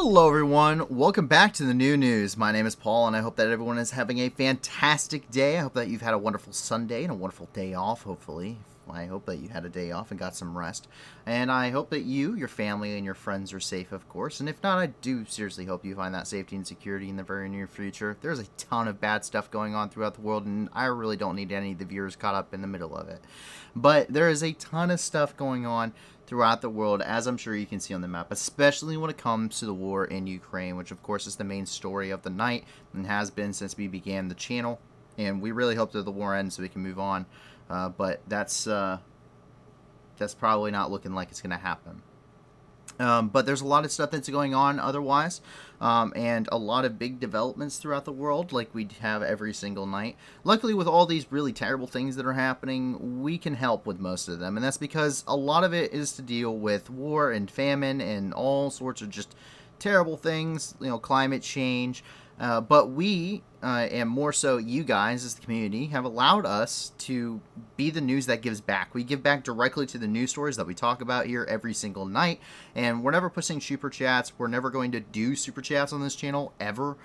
Hello everyone, welcome back to the new news. My name is Paul and I hope that everyone is having a fantastic day. I hope that you've had a wonderful Sunday and a wonderful day off, hopefully. I hope that you had a day off and got some rest. And I hope that you, your family, and your friends are safe, of course. And if not, I do seriously hope you find that safety and security in the very near future. There's a ton of bad stuff going on throughout the world, and I really don't need any of the viewers caught up in the middle of it. But there is a ton of stuff going on throughout the world, as I'm sure you can see on the map, especially when it comes to the war in Ukraine, which of course is the main story of the night and has been since we began the channel. And we really hope that the war ends so we can move on. But that's probably not looking like it's going to happen. But there's a lot of stuff that's going on otherwise, and a lot of big developments throughout the world like we have every single night. Luckily, with all these really terrible things that are happening, we can help with most of them, and that's because a lot of it is to deal with war and famine and all sorts of just terrible things, climate change. But we, and more so you guys as the community, have allowed us to be the news that gives back. We give back directly to the news stories that we talk about here every single night. And we're never pushing super chats. We're never going to do super chats on this channel, ever.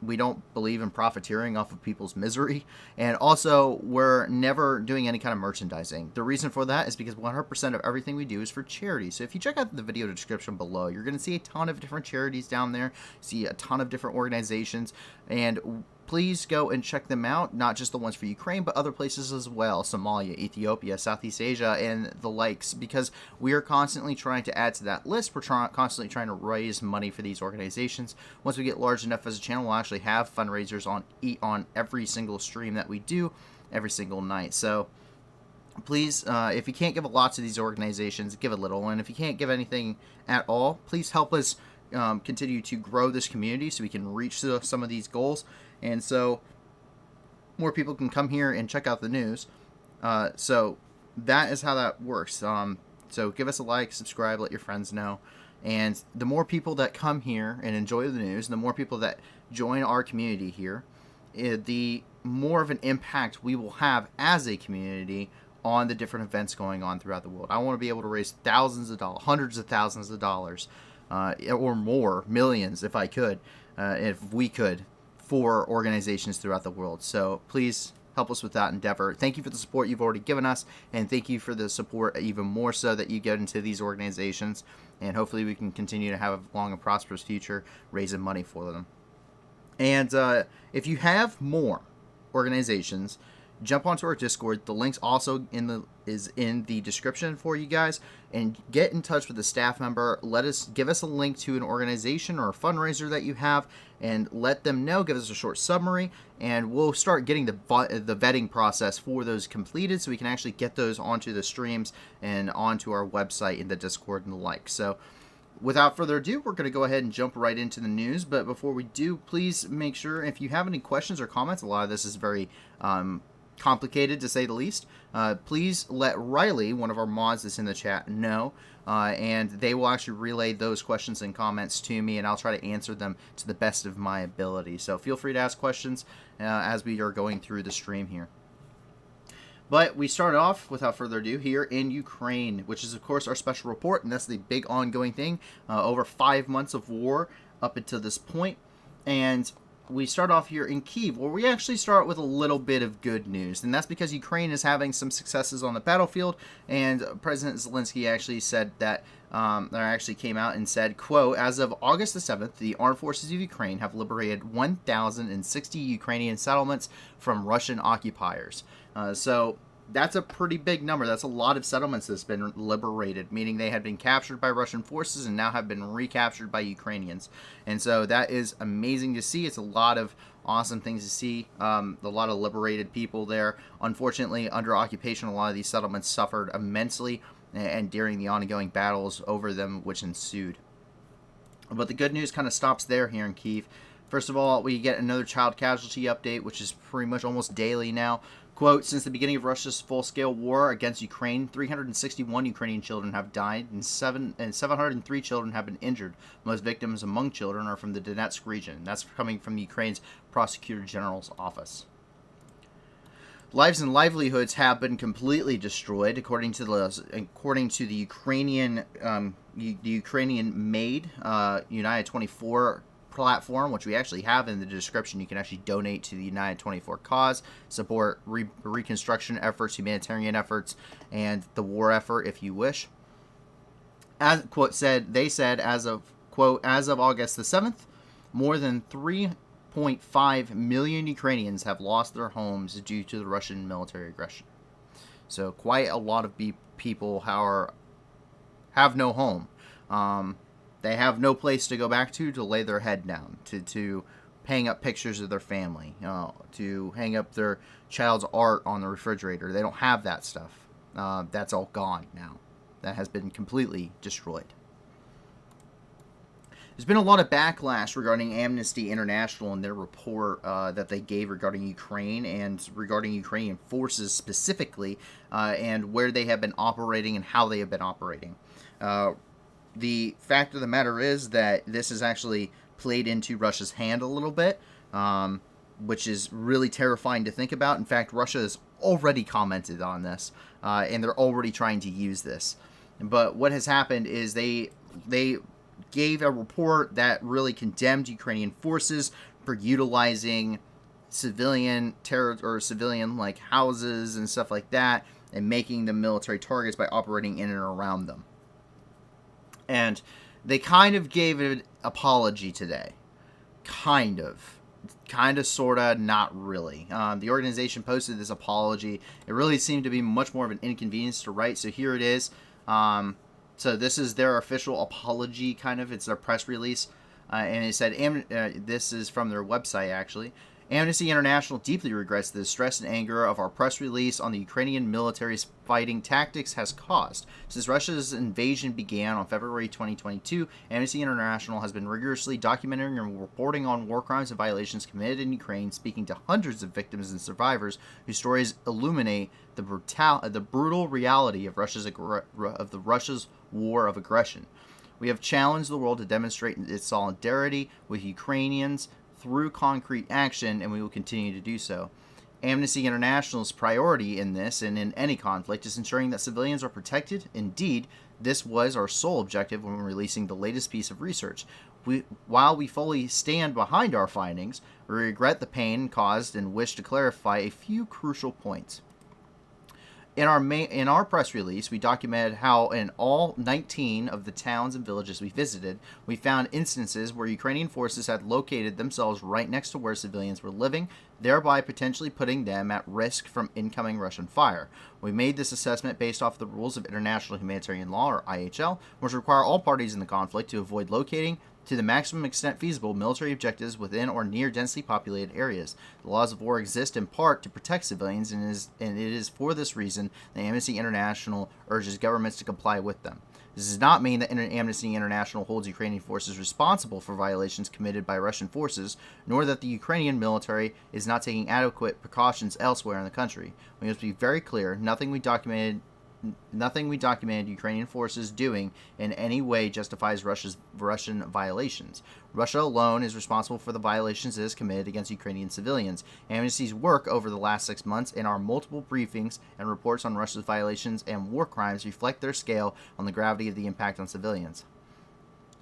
We don't believe in profiteering off of people's misery. And also, we're never doing any kind of merchandising. The reason for that is because 100% of everything we do is for charity. So if you check out the video description below, you're going to see a ton of different charities down there, see a ton of different organizations, and please go and check them out, not just the ones for Ukraine, but other places as well, Somalia, Ethiopia, Southeast Asia, and the likes, because we are constantly trying to add to that list. We're constantly trying to raise money for these organizations. Once we get large enough as a channel, we'll actually have fundraisers on every single stream that we do every single night. So please, if you can't give a lot to these organizations, give a little, and if you can't give anything at all, please help us continue to grow this community so we can reach some of these goals. And so more people can come here and check out the news. So that is how that works. So give us a like, subscribe, let your friends know. And the more people that come here and enjoy the news, the more people that join our community here, the more of an impact we will have as a community on the different events going on throughout the world. I want to be able to raise thousands of dollars, hundreds of thousands of dollars, or more, millions if I could, if we could, for organizations throughout the world. So please help us with that endeavor. Thank you for the support you've already given us, and thank you for the support even more so that you get into these organizations, and hopefully we can continue to have a long and prosperous future raising money for them. And if you have more organizations, jump onto our Discord. The link's also is in the description for you guys, and get in touch with the staff member. Give us a link to an organization or a fundraiser that you have, and let them know. Give us a short summary, and we'll start getting the vetting process for those completed, so we can actually get those onto the streams and onto our website in the Discord and the like. So without further ado, we're going to go ahead and jump right into the news. But before we do, please make sure, if you have any questions or comments, a lot of this is very complicated to say the least, please let Riley, one of our mods that's in the chat, know, and they will actually relay those questions and comments to me, and I'll try to answer them to the best of my ability. So feel free to ask questions as we are going through the stream here. But we start off, without further ado, here in Ukraine, which is, of course, our special report, and that's the big ongoing thing. Over 5 months of war up until this point. And we start off here in Kyiv, where we actually start with a little bit of good news. And that's because Ukraine is having some successes on the battlefield. And President Zelensky actually said that, actually came out and said, quote, as of August the 7th, the armed forces of Ukraine have liberated 1,060 Ukrainian settlements from Russian occupiers. So that's a pretty big number. That's a lot of settlements that's been liberated, meaning they had been captured by Russian forces and now have been recaptured by Ukrainians. And so that is amazing to see. It's a lot of awesome things to see. A lot of liberated people there. Unfortunately, under occupation, a lot of these settlements suffered immensely, and during the ongoing battles over them which ensued. But the good news kind of stops there here in Kyiv. First of all, we get another child casualty update, which is pretty much almost daily now. Quote, since the beginning of Russia's full-scale war against Ukraine, 361 Ukrainian children have died and 703 children have been injured. Most victims among children are from the Donetsk region. That's coming from Ukraine's Prosecutor General's office. Lives and livelihoods have been completely destroyed, according to the Ukrainian the Ukrainian-made United 24 platform, which we actually have in the description. You can actually donate to the United 24 cause, support reconstruction efforts, humanitarian efforts, and the war effort if you wish. As they said, as of August the 7th, more than 3.5 million Ukrainians have lost their homes due to the Russian military aggression. So quite a lot of people have no home. They have no place to go back to lay their head down, to hang up pictures of their family, to hang up their child's art on the refrigerator. They don't have that stuff. That's all gone now. That has been completely destroyed. There's been a lot of backlash regarding Amnesty International and their report that they gave regarding Ukraine and regarding Ukrainian forces specifically, and where they have been operating and how they have been operating. The fact of the matter is that this has actually played into Russia's hand a little bit, which is really terrifying to think about. In fact, Russia has already commented on this, and they're already trying to use this. But what has happened is they gave a report that really condemned Ukrainian forces for utilizing civilian civilian houses and stuff like that, and making them military targets by operating in and around them. And they kind of gave an apology today. Kind of, sort of, not really. The organization posted this apology. It really seemed to be much more of an inconvenience to write, so here it is. So this is their official apology, kind of. It's their press release. And it said, this is from their website, actually. Amnesty International deeply regrets the distress and anger of our press release on the Ukrainian military's fighting tactics has caused. Since Russia's invasion began on February 2022, Amnesty International has been rigorously documenting and reporting on war crimes and violations committed in Ukraine, speaking to hundreds of victims and survivors whose stories illuminate the brutal reality of Russia's war of aggression. We have challenged the world to demonstrate its solidarity with Ukrainians through concrete action, and we will continue to do so. Amnesty International's priority in this and in any conflict is ensuring that civilians are protected. Indeed, this was our sole objective when releasing the latest piece of research. While we fully stand behind our findings, we regret the pain caused and wish to clarify a few crucial points. In our press release, we documented how in all 19 of the towns and villages we visited, we found instances where Ukrainian forces had located themselves right next to where civilians were living, thereby potentially putting them at risk from incoming Russian fire. We made this assessment based off the rules of International Humanitarian Law, or IHL, which require all parties in the conflict to avoid locating, to the maximum extent feasible, military objectives within or near densely populated areas. The laws of war exist in part to protect civilians, and it is for this reason that Amnesty International urges governments to comply with them. This does not mean that Amnesty International holds Ukrainian forces responsible for violations committed by Russian forces, nor that the Ukrainian military is not taking adequate precautions elsewhere in the country. We must be very clear, nothing we documented Ukrainian forces doing in any way justifies Russian violations. Russia alone is responsible for the violations it has committed against Ukrainian civilians. Amnesty's work over the last 6 months and our multiple briefings and reports on Russia's violations and war crimes reflect their scale on the gravity of the impact on civilians.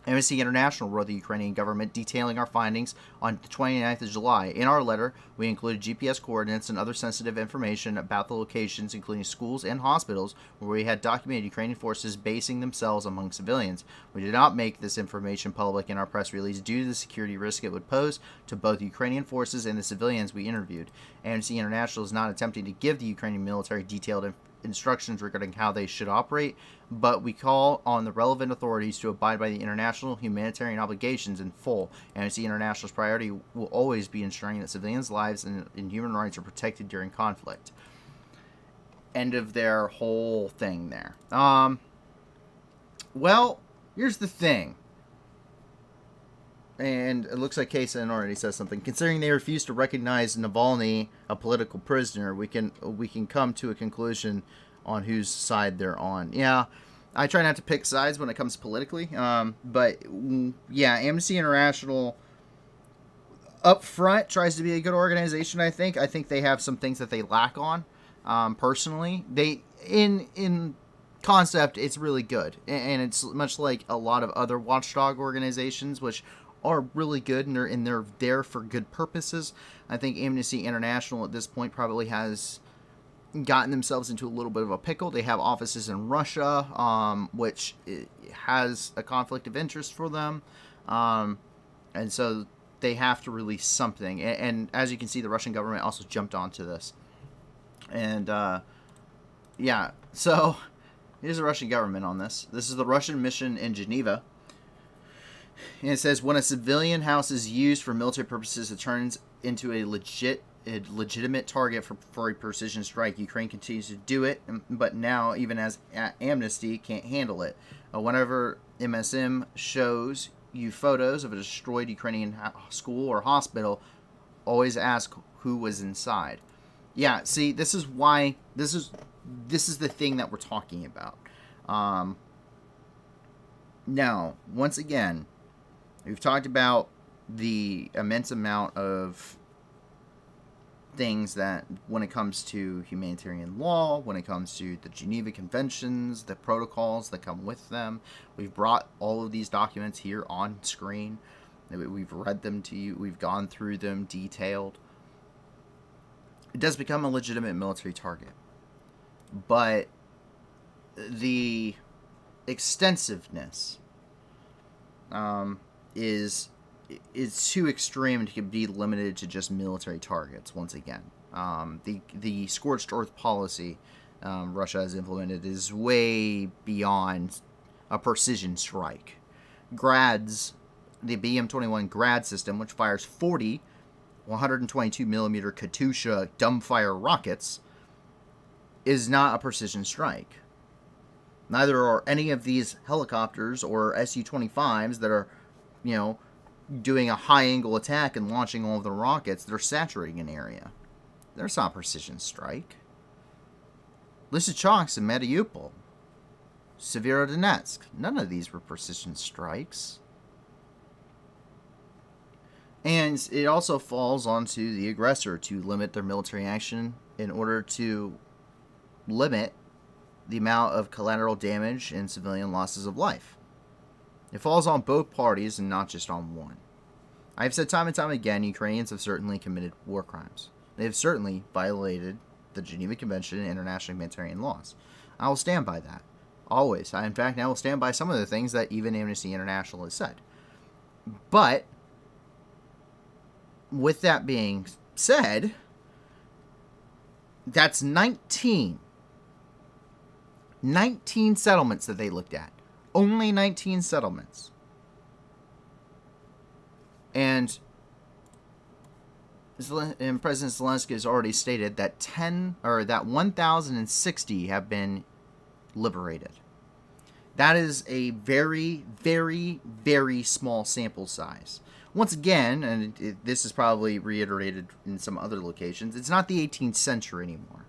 Amnesty International wrote the Ukrainian government detailing our findings on the 29th of July. In our letter, we included GPS coordinates and other sensitive information about the locations, including schools and hospitals, where we had documented Ukrainian forces basing themselves among civilians. We did not make this information public in our press release due to the security risk it would pose to both Ukrainian forces and the civilians we interviewed. Amnesty International is not attempting to give the Ukrainian military detailed instructions regarding how they should operate, but we call on the relevant authorities to abide by the international humanitarian obligations in full. Amnesty International's priority will always be ensuring that civilians' lives and human rights are protected during conflict. End of their whole thing there. Well, here's the thing. And it looks like Kaysen already says something. Considering they refuse to recognize Navalny a political prisoner, we can come to a conclusion on whose side they're on. Yeah, I try not to pick sides when it comes politically. But yeah, Amnesty International up front tries to be a good organization. I think they have some things that they lack on. Personally, they in concept, it's really good. And it's much like a lot of other watchdog organizations, which are really good, and they're there for good purposes. I think Amnesty International at this point probably has gotten themselves into a little bit of a pickle. They have offices in Russia, which has a conflict of interest for them. And so they have to release something. And as you can see, the Russian government also jumped onto this. And yeah, so here's the Russian government on this. This is the Russian mission in Geneva. And it says, when a civilian house is used for military purposes, it turns into a legitimate target for a precision strike. Ukraine continues to do it, but now, even as Amnesty can't handle it. Whenever MSM shows you photos of a destroyed Ukrainian school or hospital, always ask who was inside. Yeah, see, this is why, this is the thing that we're talking about. Now, once again, we've talked about the immense amount of things that, when it comes to humanitarian law, when it comes to the Geneva Conventions, the protocols that come with them, we've brought all of these documents here on screen. We've read them to you. We've gone through them detailed. It does become a legitimate military target. But the extensiveness is too extreme to be limited to just military targets. Once again, the scorched earth policy Russia has implemented is way beyond a precision strike. Grads, the BM-21 Grad system, which fires 40 122 millimeter Katyusha dumbfire rockets, is not a precision strike. Neither are any of these helicopters or Su-25s that are, doing a high-angle attack and launching all of the rockets that are saturating an area. There's not a precision strike. Lysychansk and Mariupol, Severodonetsk, none of these were precision strikes. And it also falls onto the aggressor to limit their military action in order to limit the amount of collateral damage and civilian losses of life. It falls on both parties and not just on one. I've said time and time again, Ukrainians have certainly committed war crimes. They have certainly violated the Geneva Convention and international humanitarian laws. I will stand by that. Always. In fact, I will stand by some of the things that even Amnesty International has said. But with that being said, that's 19 settlements that they looked at. Only 19 settlements. And President Zelensky has already stated that 1,060 have been liberated. That is a very, very, very small sample size. Once again, and this is probably reiterated in some other locations, it's not the 18th century anymore.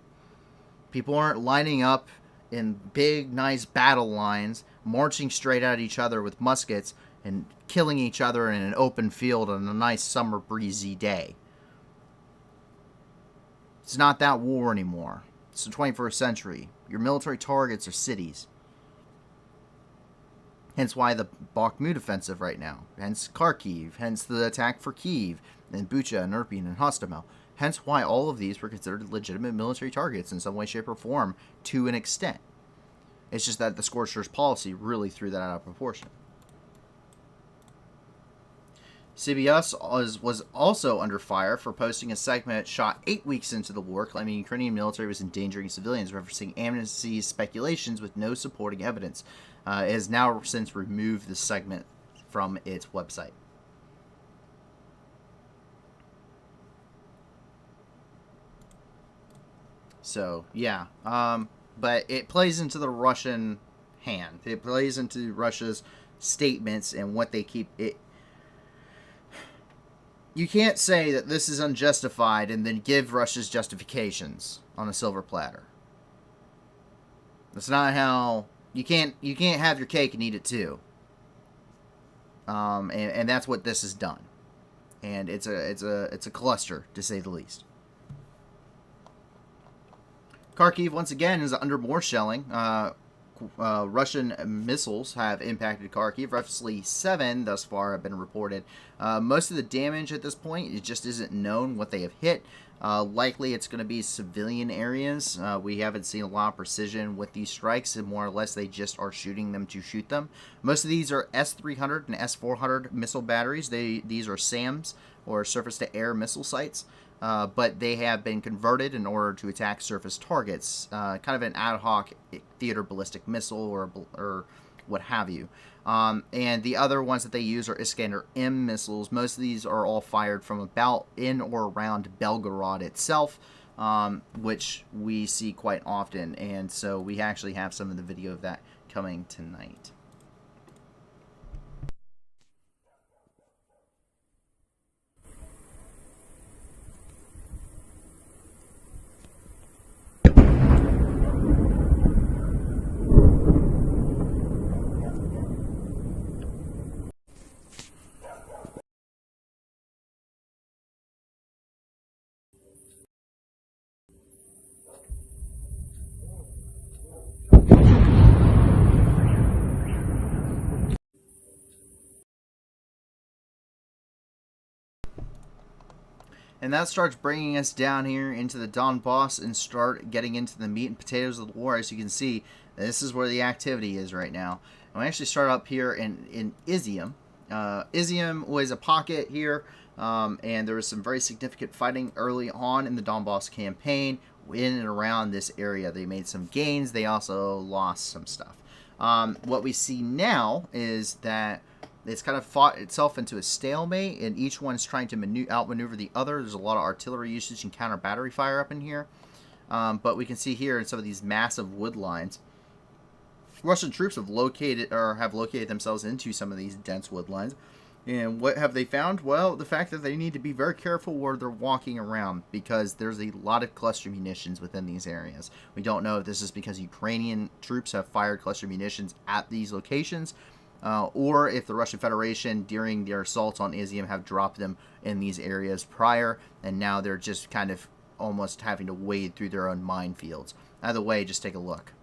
People aren't lining up in big, nice battle lines, marching straight at each other with muskets, and killing each other in an open field on a nice summer breezy day. It's not that war anymore. It's the 21st century. Your military targets are cities. Hence why the Bakhmut offensive right now. Hence Kharkiv. Hence the attack for Kyiv and Bucha and Irpin and Hostomel. Hence why all of these were considered legitimate military targets in some way, shape, or form to an extent. It's just that the scorched earth policy really threw that out of proportion. CBS was also under fire for posting a segment shot 8 weeks into the war, claiming Ukrainian military was endangering civilians, referencing Amnesty's speculations with no supporting evidence. It has now since removed the segment from its website. So, yeah. But it plays into the Russian hand. It plays into Russia's statements and what they keep it. You can't say that this is unjustified and then give Russia's justifications on a silver platter. That's not how you can't have your cake and eat it too. And that's what this has done. And it's a cluster, to say the least. Kharkiv once again is under more shelling. Russian missiles have impacted Kharkiv. Roughly 7 thus far have been reported. Most of the damage at this point, it just isn't known what they have hit. Likely it's going to be civilian areas. We haven't seen a lot of precision with these strikes, and more or less they just are shooting them to shoot them. Most of these are S-300 and S-400 missile batteries. These are SAMs, or surface-to-air missile sites. But they have been converted in order to attack surface targets, kind of an ad hoc theater ballistic missile or what have you. And the other ones that they use are Iskander-M missiles. Most of these are all fired from about in or around Belgorod itself, which we see quite often. And so we actually have some of the video of that coming tonight. And that starts bringing us down here into the Donbass and start getting into the meat and potatoes of the war. As you can see, this is where the activity is right now. And we actually start up here in Izium. Izium was a pocket here, and there was some very significant fighting early on in the Donbass campaign in and around this area. They made some gains. They also lost some stuff. What we see now is that it's kind of fought itself into a stalemate, and each one's trying to outmaneuver the other. There's a lot of artillery usage and counter battery fire up in here. But we can see here in some of these massive wood lines, Russian troops have located themselves into some of these dense wood lines. And what have they found? Well, the fact that they need to be very careful where they're walking around, because there's a lot of cluster munitions within these areas. We don't know if this is because Ukrainian troops have fired cluster munitions at these locations, or if the Russian Federation, during their assaults on Izium, have dropped them in these areas prior, and now they're just kind of almost having to wade through their own minefields. Either way, just take a look.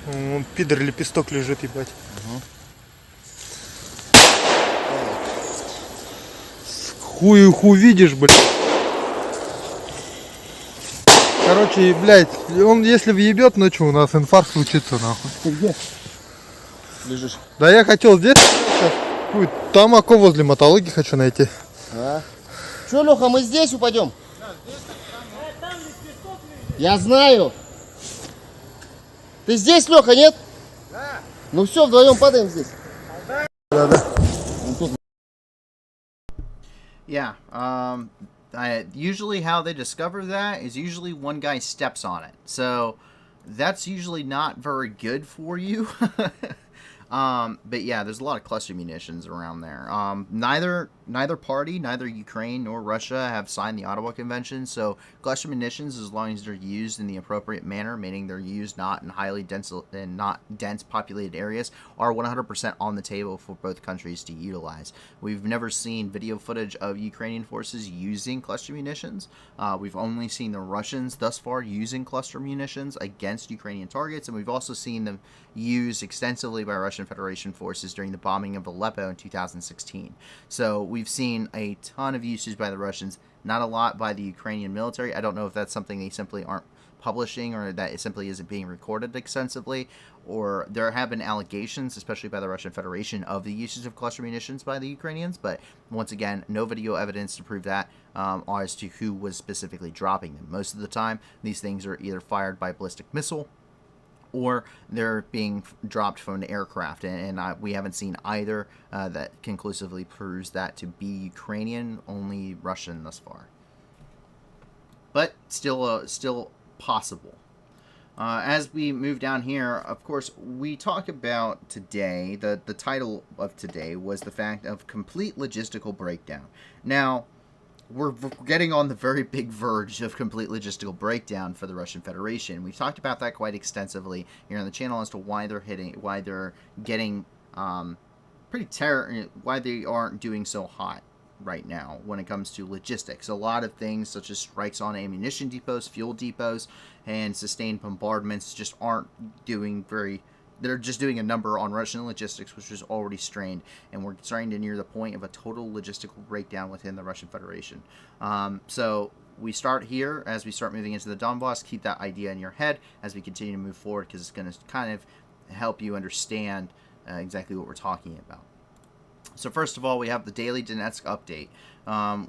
Вон пидор лепесток лежит, ебать. Хуй видишь, блядь. Короче, блядь, он если въебет ночью, у нас инфаркт случится, нахуй. Ты где лежишь? Да я хотел здесь сейчас. Хуй, там окно возле мотологии хочу найти. А? Че, Леха, мы здесь упадем? Да, здесь там. Я знаю. Ты здесь, Леха, нет? Да. Ну все, вдвоем падаем здесь. Да. Yeah, usually how they discover that is usually one guy steps on it. So that's usually not very good for you. But yeah, there's a lot of cluster munitions around there. Neither party, neither Ukraine nor Russia, have signed the Ottawa Convention, so cluster munitions, as long as they're used in the appropriate manner, meaning they're used not in highly dense and not dense populated areas, are 100% on the table for both countries to utilize. We've never seen video footage of Ukrainian forces using cluster munitions. We've only seen the Russians thus far using cluster munitions against Ukrainian targets, and we've also seen them used extensively by Russian Federation forces during the bombing of Aleppo in 2016. So we've seen a ton of usage by the Russians, not a lot by the Ukrainian military. I don't know if that's something they simply aren't publishing, or that it simply isn't being recorded extensively, or there have been allegations, especially by the Russian Federation, of the usage of cluster munitions by the Ukrainians, but once again, no video evidence to prove that as to who was specifically dropping them. Most of the time, these things are either fired by ballistic missile, or they're being dropped from an aircraft, and we haven't seen either that conclusively proves that to be Ukrainian, only Russian thus far. But still possible. As we move down here, of course, we talk about today, the title of today was the fact of complete logistical breakdown. Now, we're getting on the very big verge of complete logistical breakdown for the Russian Federation. We've talked about that quite extensively here on the channel as to why they're getting why they aren't doing so hot right now when it comes to logistics. A lot of things such as strikes on ammunition depots, fuel depots, and sustained bombardments just aren't doing very. They're just doing a number on Russian logistics, which is already strained, and we're starting to near the point of a total logistical breakdown within the Russian Federation. So we start here as we start moving into the Donbass. Keep that idea in your head as we continue to move forward, because it's going to kind of help you understand exactly what we're talking about. So first of all, we have the daily Donetsk update,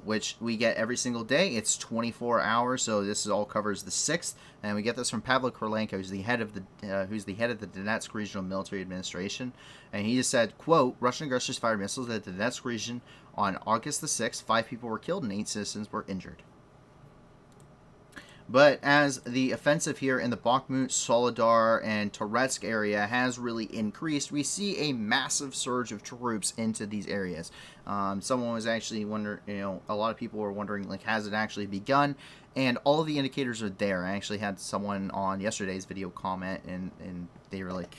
which we get every single day. It's 24 hours, so this all covers the 6th, and we get this from Pavlo Korolenko, who's the head of the Donetsk Regional Military Administration, and he just said, quote, Russian aggressors fired missiles at the Donetsk region on August the 6th. 5 people were killed and 8 citizens were injured. But as the offensive here in the Bakhmut, Soledar, and Toretsk area has really increased, we see a massive surge of troops into these areas. Someone was actually wondering, a lot of people were wondering, like, has it actually begun? And all of the indicators are there. I actually had someone on yesterday's video comment, and they were like,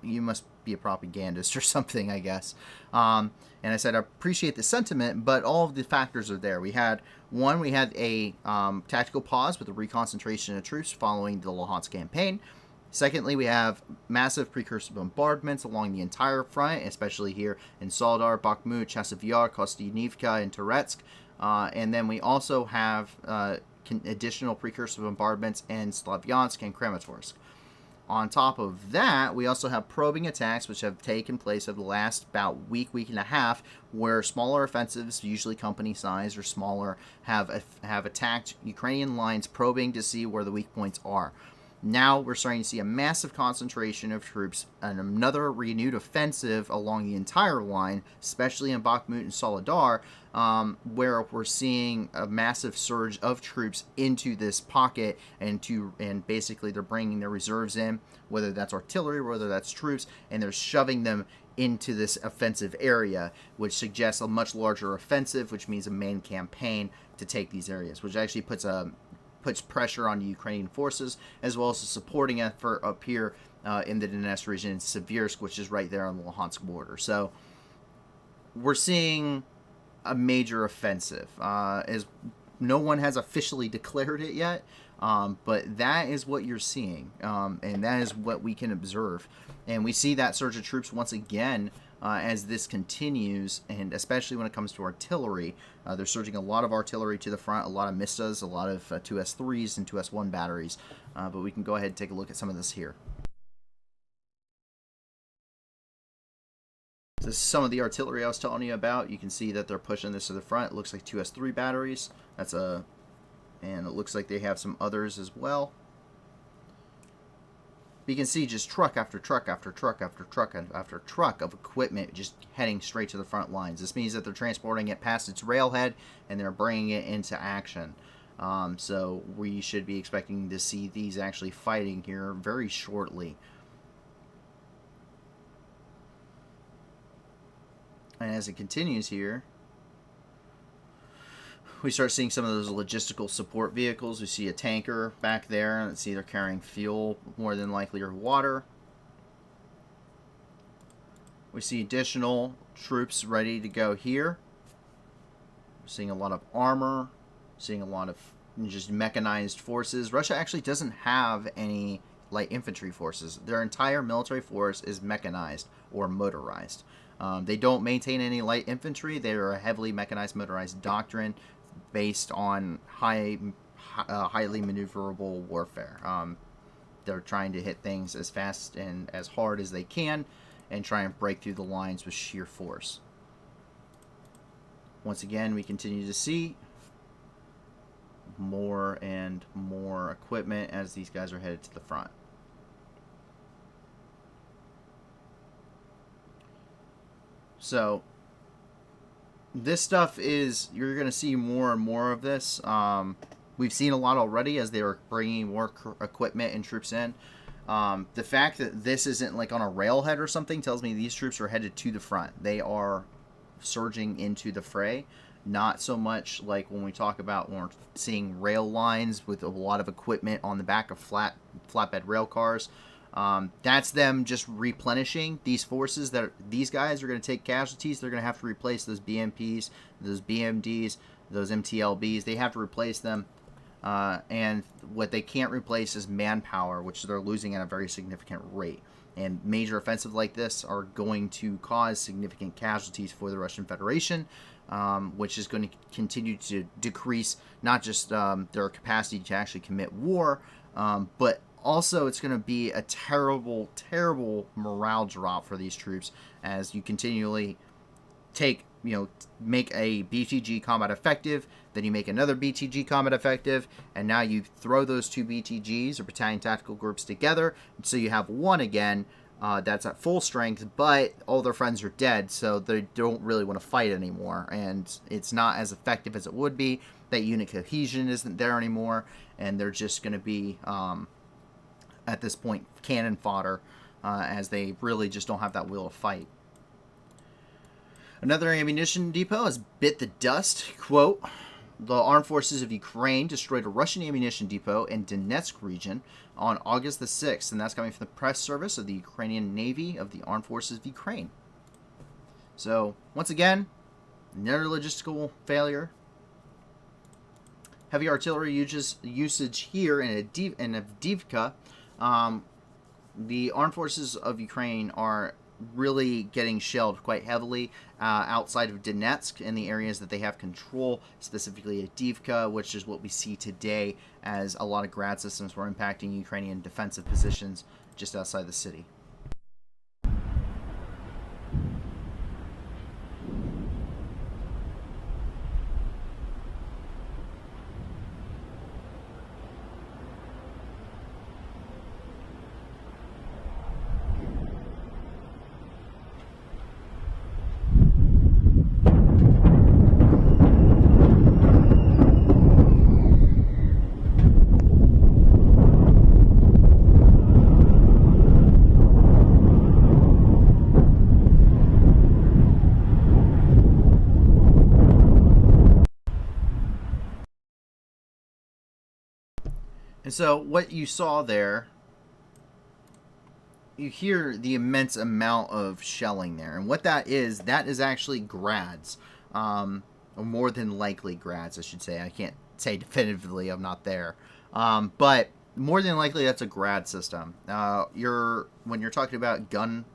you must be a propagandist or something, I guess. And I said, I appreciate the sentiment, but all of the factors are there. We had a tactical pause with the reconcentration of troops following the Luhansk campaign. Secondly, we have massive precursor bombardments along the entire front, especially here in Soledar, Bakhmut, Chasiv Yar, Kostyivka, and Toretsk. And then we also have additional precursor bombardments in Slavyansk and Kramatorsk. On top of that, we also have probing attacks, which have taken place over the last about week and a half, where smaller offensives, usually company size or smaller, have attacked Ukrainian lines, probing to see where the weak points are. Now we're starting to see a massive concentration of troops and another renewed offensive along the entire line, especially in Bakhmut and Soledar, where we're seeing a massive surge of troops into this pocket, and basically they're bringing their reserves in, whether that's artillery, whether that's troops, and they're shoving them into this offensive area, which suggests a much larger offensive, which means a main campaign to take these areas, which actually puts pressure on the Ukrainian forces, as well as a supporting effort up here in the Donetsk region in Siversk, which is right there on the Luhansk border. So we're seeing a major offensive. As no one has officially declared it yet, but that is what you're seeing, and that is what we can observe. And we see that surge of troops once again as this continues, and especially when it comes to artillery. They're surging a lot of artillery to the front, a lot of MISTAs, a lot of 2S3s and 2S1 batteries. But we can go ahead and take a look at some of this here. So this is some of the artillery I was telling you about. You can see that they're pushing this to the front. It looks like 2S3 batteries. And it looks like they have some others as well. You can see just truck after truck after truck after truck after truck of equipment just heading straight to the front lines. This means that they're transporting it past its railhead and they're bringing it into action. So we should be expecting to see these actually fighting here very shortly. And as it continues here, we start seeing some of those logistical support vehicles. We see a tanker back there. Let's see, they're carrying fuel, more than likely, or water. We see additional troops ready to go here. We're seeing a lot of armor, seeing a lot of just mechanized forces. Russia actually doesn't have any light infantry forces. Their entire military force is mechanized or motorized. They don't maintain any light infantry. They are a heavily mechanized, motorized doctrine based on highly maneuverable warfare. They're trying to hit things as fast and as hard as they can and try and break through the lines with sheer force. Once again, we continue to see more and more equipment as these guys are headed to the front. So this stuff is, you're going to see more and more of this. We've seen a lot already as they are bringing more equipment and troops in. The fact that this isn't like on a railhead or something tells me these troops are headed to the front. They are surging into the fray. not so much like when we talk about when we're seeing rail lines with a lot of equipment on the back of flatbed rail cars. That's them just replenishing these forces that these guys are going to take casualties. They're going to have to replace those BMPs, those BMDs, those MTLBs. They have to replace them. And what they can't replace is manpower, which they're losing at a very significant rate. And major offensives like this are going to cause significant casualties for the Russian Federation, which is going to continue to decrease not just their capacity to actually commit war, but also it's going to be a terrible, terrible morale drop for these troops as you continually make a BTG combat effective, then you make another BTG combat effective, and now you throw those two BTGs, or battalion tactical groups, together, so you have one again that's at full strength, but all their friends are dead, so they don't really want to fight anymore, and it's not as effective as it would be. That unit cohesion isn't there anymore, and they're just going to be, at this point, cannon fodder, as they really just don't have that will to fight. Another ammunition depot has bit the dust. Quote, the armed forces of Ukraine destroyed a Russian ammunition depot in Donetsk region on August the 6th, and that's coming from the press service of the Ukrainian Navy of the Armed Forces of Ukraine. So, once again, another logistical failure. Heavy artillery usage here in Avdiivka. The armed forces of Ukraine are really getting shelled quite heavily outside of Donetsk in the areas that they have control, specifically Avdiivka, which is what we see today as a lot of grad systems were impacting Ukrainian defensive positions just outside the city. And so what you saw there, you hear the immense amount of shelling there. And what that is actually grads. Or more than likely grads, I should say. I can't say definitively, I'm not there. But more than likely that's a grad system. When you're talking about gun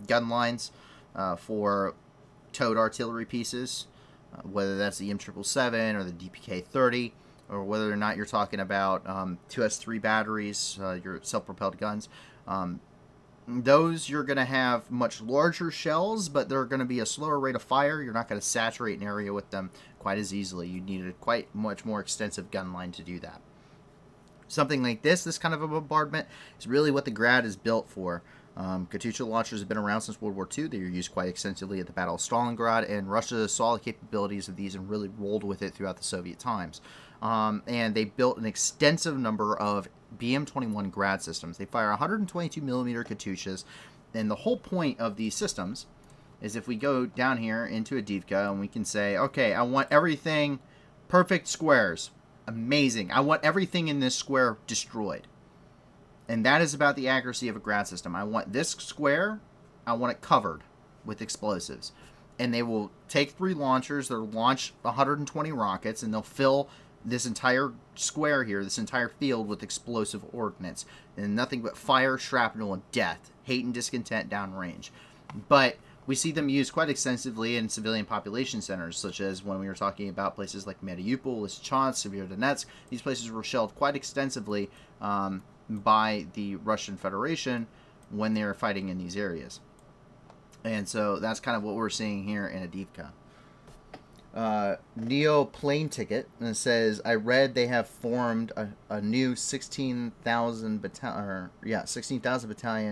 lines for towed artillery pieces, whether that's the M777 or the DPK-30, or whether or not you're talking about 2S3 batteries, your self-propelled guns. Those you're going to have much larger shells, but they're going to be a slower rate of fire. You're not going to saturate an area with them quite as easily. You need a quite much more extensive gun line to do that. Something like this kind of a bombardment, is really what the Grad is built for. Katyusha launchers have been around since World War II. They were used quite extensively at the Battle of Stalingrad, and Russia saw the capabilities of these and really rolled with it throughout the Soviet times. And they built an extensive number of BM-21 Grad systems. They fire 122 millimeter Katyushas, and the whole point of these systems is if we go down here into Avdiivka and we can say, okay, I want everything perfect squares. Amazing. I want everything in this square destroyed. And that is about the accuracy of a Grad system. I want this square, I want it covered with explosives. And they will take 3 launchers, they'll launch 120 rockets, and they'll fill this entire square here, this entire field, with explosive ordnance. And nothing but fire, shrapnel, and death. Hate and discontent downrange. But we see them used quite extensively in civilian population centers, such as when we were talking about places like Mariupol, Lysychansk, Severodonetsk. These places were shelled quite extensively by the Russian Federation when they were fighting in these areas. And so that's kind of what we're seeing here in Avdiivka. Neo Plane Ticket, and it says, I read they have formed a new 16,000 battalion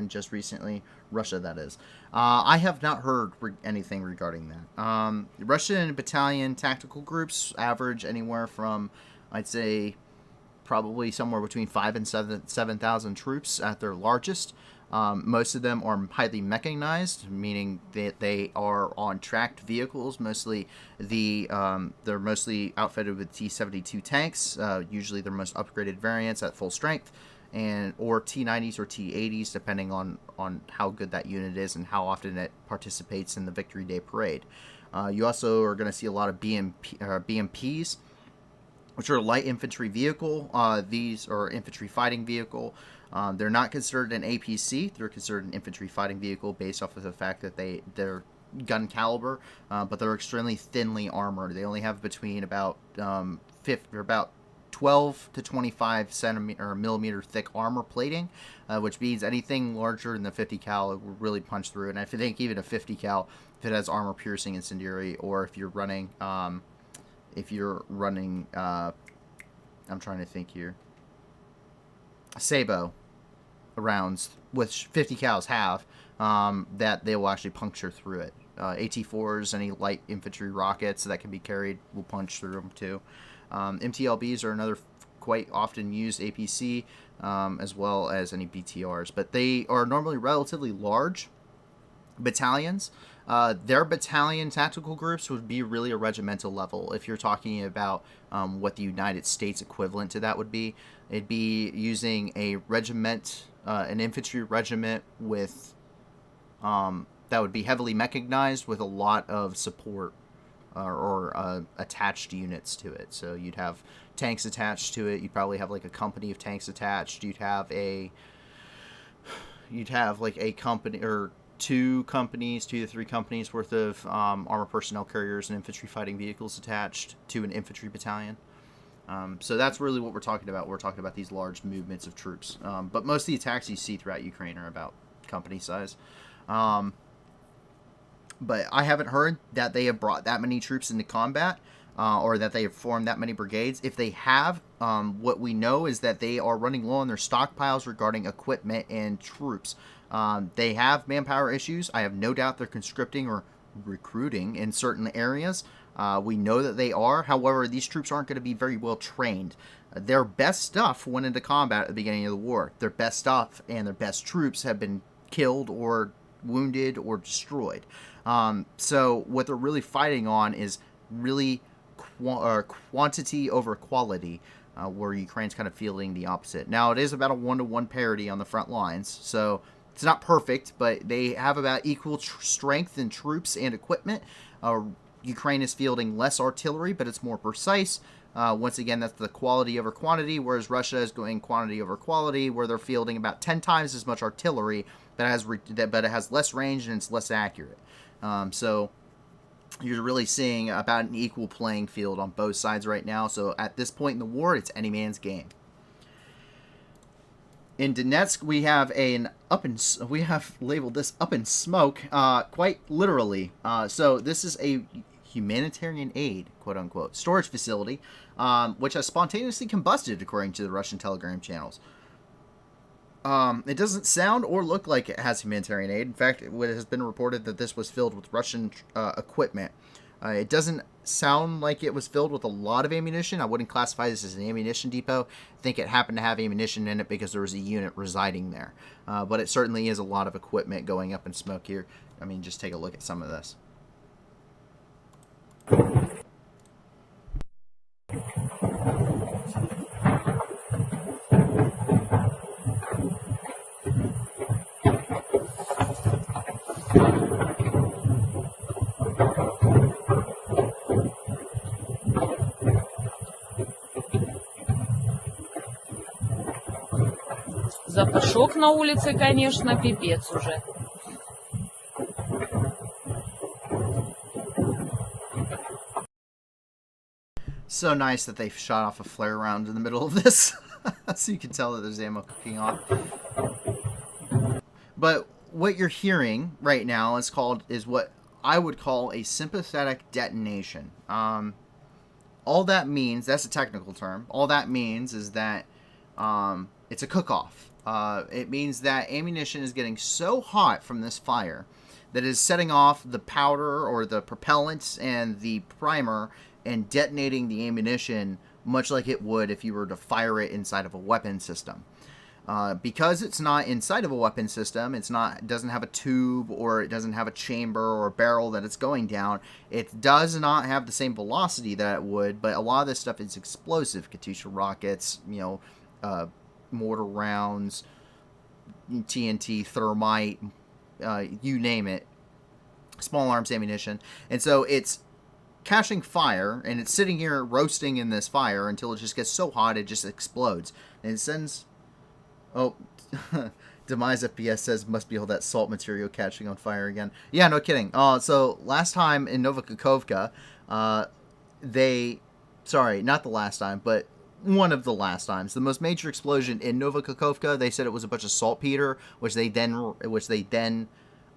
just recently. Russia, that is. I have not heard anything regarding that. Russian battalion tactical groups average anywhere from, I'd say, probably somewhere between 5,000 and 7,000 troops at their largest. Most of them are highly mechanized, meaning that they are on tracked vehicles. Mostly, they're mostly outfitted with T-72 tanks, usually their most upgraded variants at full strength, and or T-90s or T-80s, depending on how good that unit is and how often it participates in the Victory Day Parade. You also are going to see a lot of BMPs, which are a light infantry vehicle. These are infantry fighting vehicle. They're not considered an APC. They're considered an infantry fighting vehicle based off of the fact that they're gun caliber, but they're extremely thinly armored. They only have between about 12 to 25 centimeter or millimeter thick armor plating, which means anything larger than the 50 cal will really punch through. And I think even a 50 cal, if it has armor piercing incendiary, or if you're running, I'm trying to think here, Sabo rounds, which 50 cals have, that they will actually puncture through it. AT-4s, any light infantry rockets that can be carried will punch through them too. MTLBs are another quite often used APC, as well as any BTRs, but they are normally relatively large battalions. Their battalion tactical groups would be really a regimental level. If you're talking about what the United States equivalent to that would be, it'd be using a regiment, an infantry regiment with that would be heavily mechanized with a lot of support or attached units to it. So you'd have tanks attached to it. You'd probably have like a company of tanks attached. You'd have like a company or two to three companies worth of armor personnel carriers and infantry fighting vehicles attached to an infantry battalion. So that's really what we're talking about. We're talking about these large movements of troops. But most of the attacks you see throughout Ukraine are about company size. But I haven't heard that they have brought that many troops into combat, or that they have formed that many brigades. If they have, what we know is that they are running low on their stockpiles regarding equipment and troops. They have manpower issues. I have no doubt they're conscripting or recruiting in certain areas. We know that they are. However, these troops aren't going to be very well trained. Their best stuff went into combat at the beginning of the war. Their best stuff and their best troops have been killed or wounded or destroyed. So what they're really fighting on is really quantity over quality, where Ukraine's kind of feeling the opposite. Now, it is about a 1-to-1 parity on the front lines, so it's not perfect, but they have about equal strength in troops and equipment. Ukraine is fielding less artillery, but it's more precise. Once again, that's the quality over quantity, whereas Russia is going quantity over quality, where they're fielding about 10 times as much artillery, but it has less range and it's less accurate. So you're really seeing about an equal playing field on both sides right now. So at this point in the war, it's any man's game. In Donetsk, we have labeled this up in smoke, quite literally. So this is a humanitarian aid, quote unquote, storage facility, which has spontaneously combusted, according to the Russian Telegram channels. It doesn't sound or look like it has humanitarian aid. In fact, it has been reported that this was filled with Russian equipment. It doesn't sound like it was filled with a lot of ammunition. I wouldn't classify this as an ammunition depot. I think it happened to have ammunition in it because there was a unit residing there. But it certainly is a lot of equipment going up in smoke here. I mean, just take a look at some of this. Запашок на улице, конечно, пипец уже. So nice that they shot off a flare round in the middle of this. So you can tell that there's ammo cooking off. But what you're hearing right now is what I would call a sympathetic detonation. All that means, that's a technical term, all that means is that it's a cook-off. It means that ammunition is getting so hot from this fire that it is setting off the powder or the propellant and the primer and detonating the ammunition much like it would if you were to fire it inside of a weapon system. Because it's not inside of a weapon system, it doesn't have a tube, or it doesn't have a chamber or a barrel that it's going down. It does not have the same velocity that it would, but a lot of this stuff is explosive. Katyusha rockets, mortar rounds, TNT, thermite, you name it, small arms ammunition. And so it's catching fire, and it's sitting here roasting in this fire until it just gets so hot it just explodes. And it sends... Oh, Demise FPS says must be all that salt material catching on fire again. Yeah, no kidding. So last time in Novakakovka, sorry, not the last time, but one of the last times, the most major explosion in Novakakovka, they said it was a bunch of saltpeter, which they then,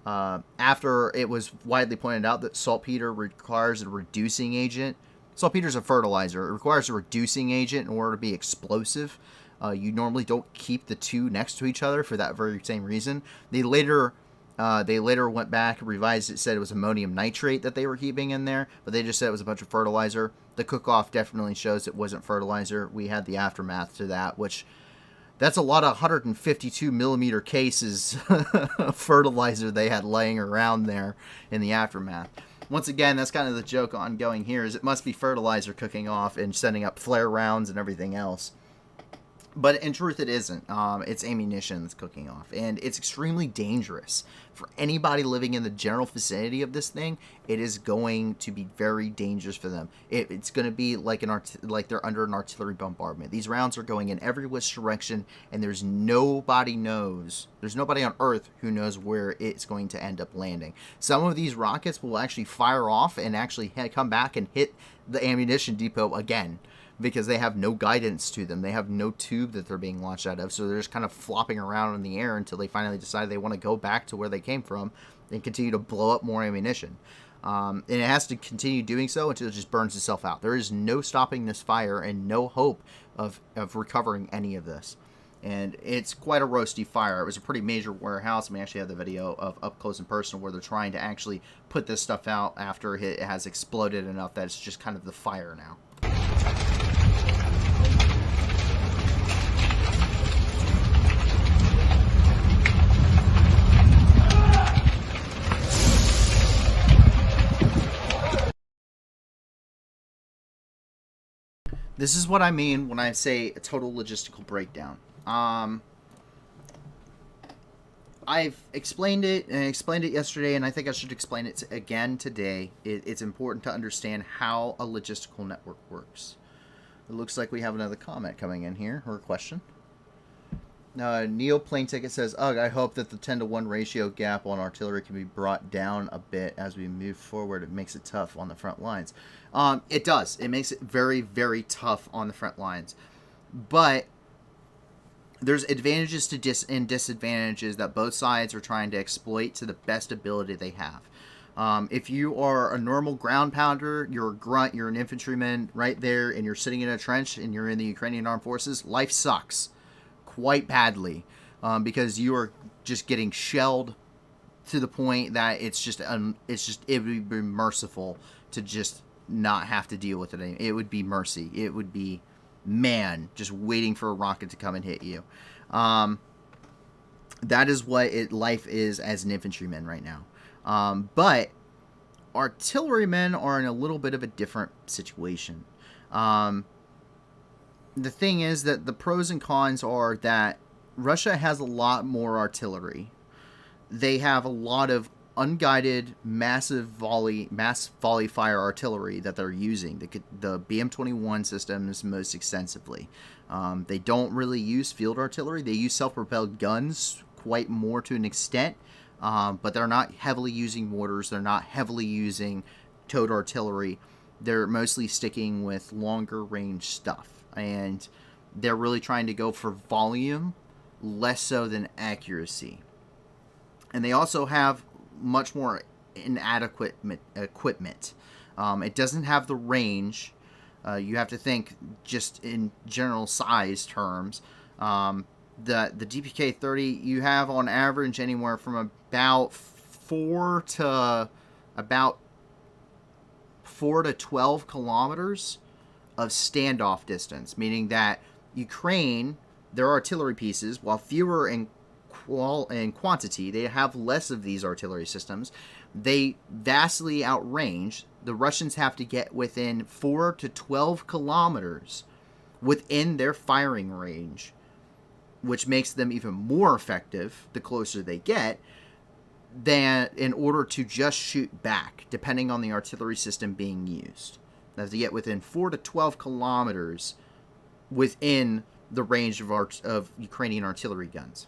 after it was widely pointed out that saltpeter requires a reducing agent. Saltpeter is a fertilizer. It requires a reducing agent in order to be explosive. You normally don't keep the two next to each other for that very same reason. They later went back and revised it, said it was ammonium nitrate that they were keeping in there, but they just said it was a bunch of fertilizer. The cook-off definitely shows it wasn't fertilizer. We had the aftermath to that, which that's a lot of 152 millimeter cases of fertilizer they had laying around there in the aftermath. Once again, that's kind of the joke ongoing here, is it must be fertilizer cooking off and sending up flare rounds and everything else. But in truth, it isn't. It's ammunition that's cooking off. And it's extremely dangerous. For anybody living in the general vicinity of this thing, it is going to be very dangerous for them. It's going to be like they're under an artillery bombardment. These rounds are going in every which direction, and there's nobody on Earth who knows where it's going to end up landing. Some of these rockets will actually fire off and actually come back and hit the ammunition depot again, because they have no guidance to them. They have no tube that they're being launched out of, so they're just kind of flopping around in the air until they finally decide they want to go back to where they came from and continue to blow up more ammunition. And it has to continue doing so until it just burns itself out. There is no stopping this fire and no hope of recovering any of this. And it's quite a roasty fire. It was a pretty major warehouse. We actually have the video of up close and personal where they're trying to actually put this stuff out after it has exploded enough that it's just kind of the fire now. This is what I mean when I say a total logistical breakdown. I've explained it, and I explained it yesterday, and I think I should explain it again today. It's important to understand how a logistical network works. It looks like we have another comment coming in here, or a question. Neil Plane Ticket says, "Ugh, I hope that the 10-to-1 ratio gap on artillery can be brought down a bit as we move forward. It makes it tough on the front lines." It does. It makes it very, very tough on the front lines. But there's advantages and disadvantages that both sides are trying to exploit to the best ability they have. If you are a normal ground pounder, you're a grunt, you're an infantryman right there, and you're sitting in a trench and you're in the Ukrainian Armed Forces, life sucks quite badly, because you are just getting shelled to the point that it would be merciful to just not have to deal with it. It would be mercy. It would be man just waiting for a rocket to come and hit you. That is what life is as an infantryman right now. But artillerymen are in a little bit of a different situation. The thing is that the pros and cons are that Russia has a lot more artillery. They have a lot of unguided, mass volley fire artillery that they're using. The BM-21 systems most extensively. They don't really use field artillery. They use self-propelled guns quite more to an extent, but they're not heavily using mortars. They're not heavily using towed artillery. They're mostly sticking with longer range stuff. And they're really trying to go for volume, less so than accuracy. And they also have much more inadequate equipment. It doesn't have the range. You have to think just in general size terms. The DPK-30, you have on average anywhere from about 4 to 12 kilometers of standoff distance, meaning that Ukraine their artillery pieces, while fewer in quantity, they have less of these artillery systems. They vastly outrange. The Russians have to get within 4 to 12 kilometers within their firing range, which makes them even more effective the closer they get, than in order to just shoot back, depending on the artillery system being used. They have to get within 4 to 12 kilometers within the range of Ukrainian artillery guns.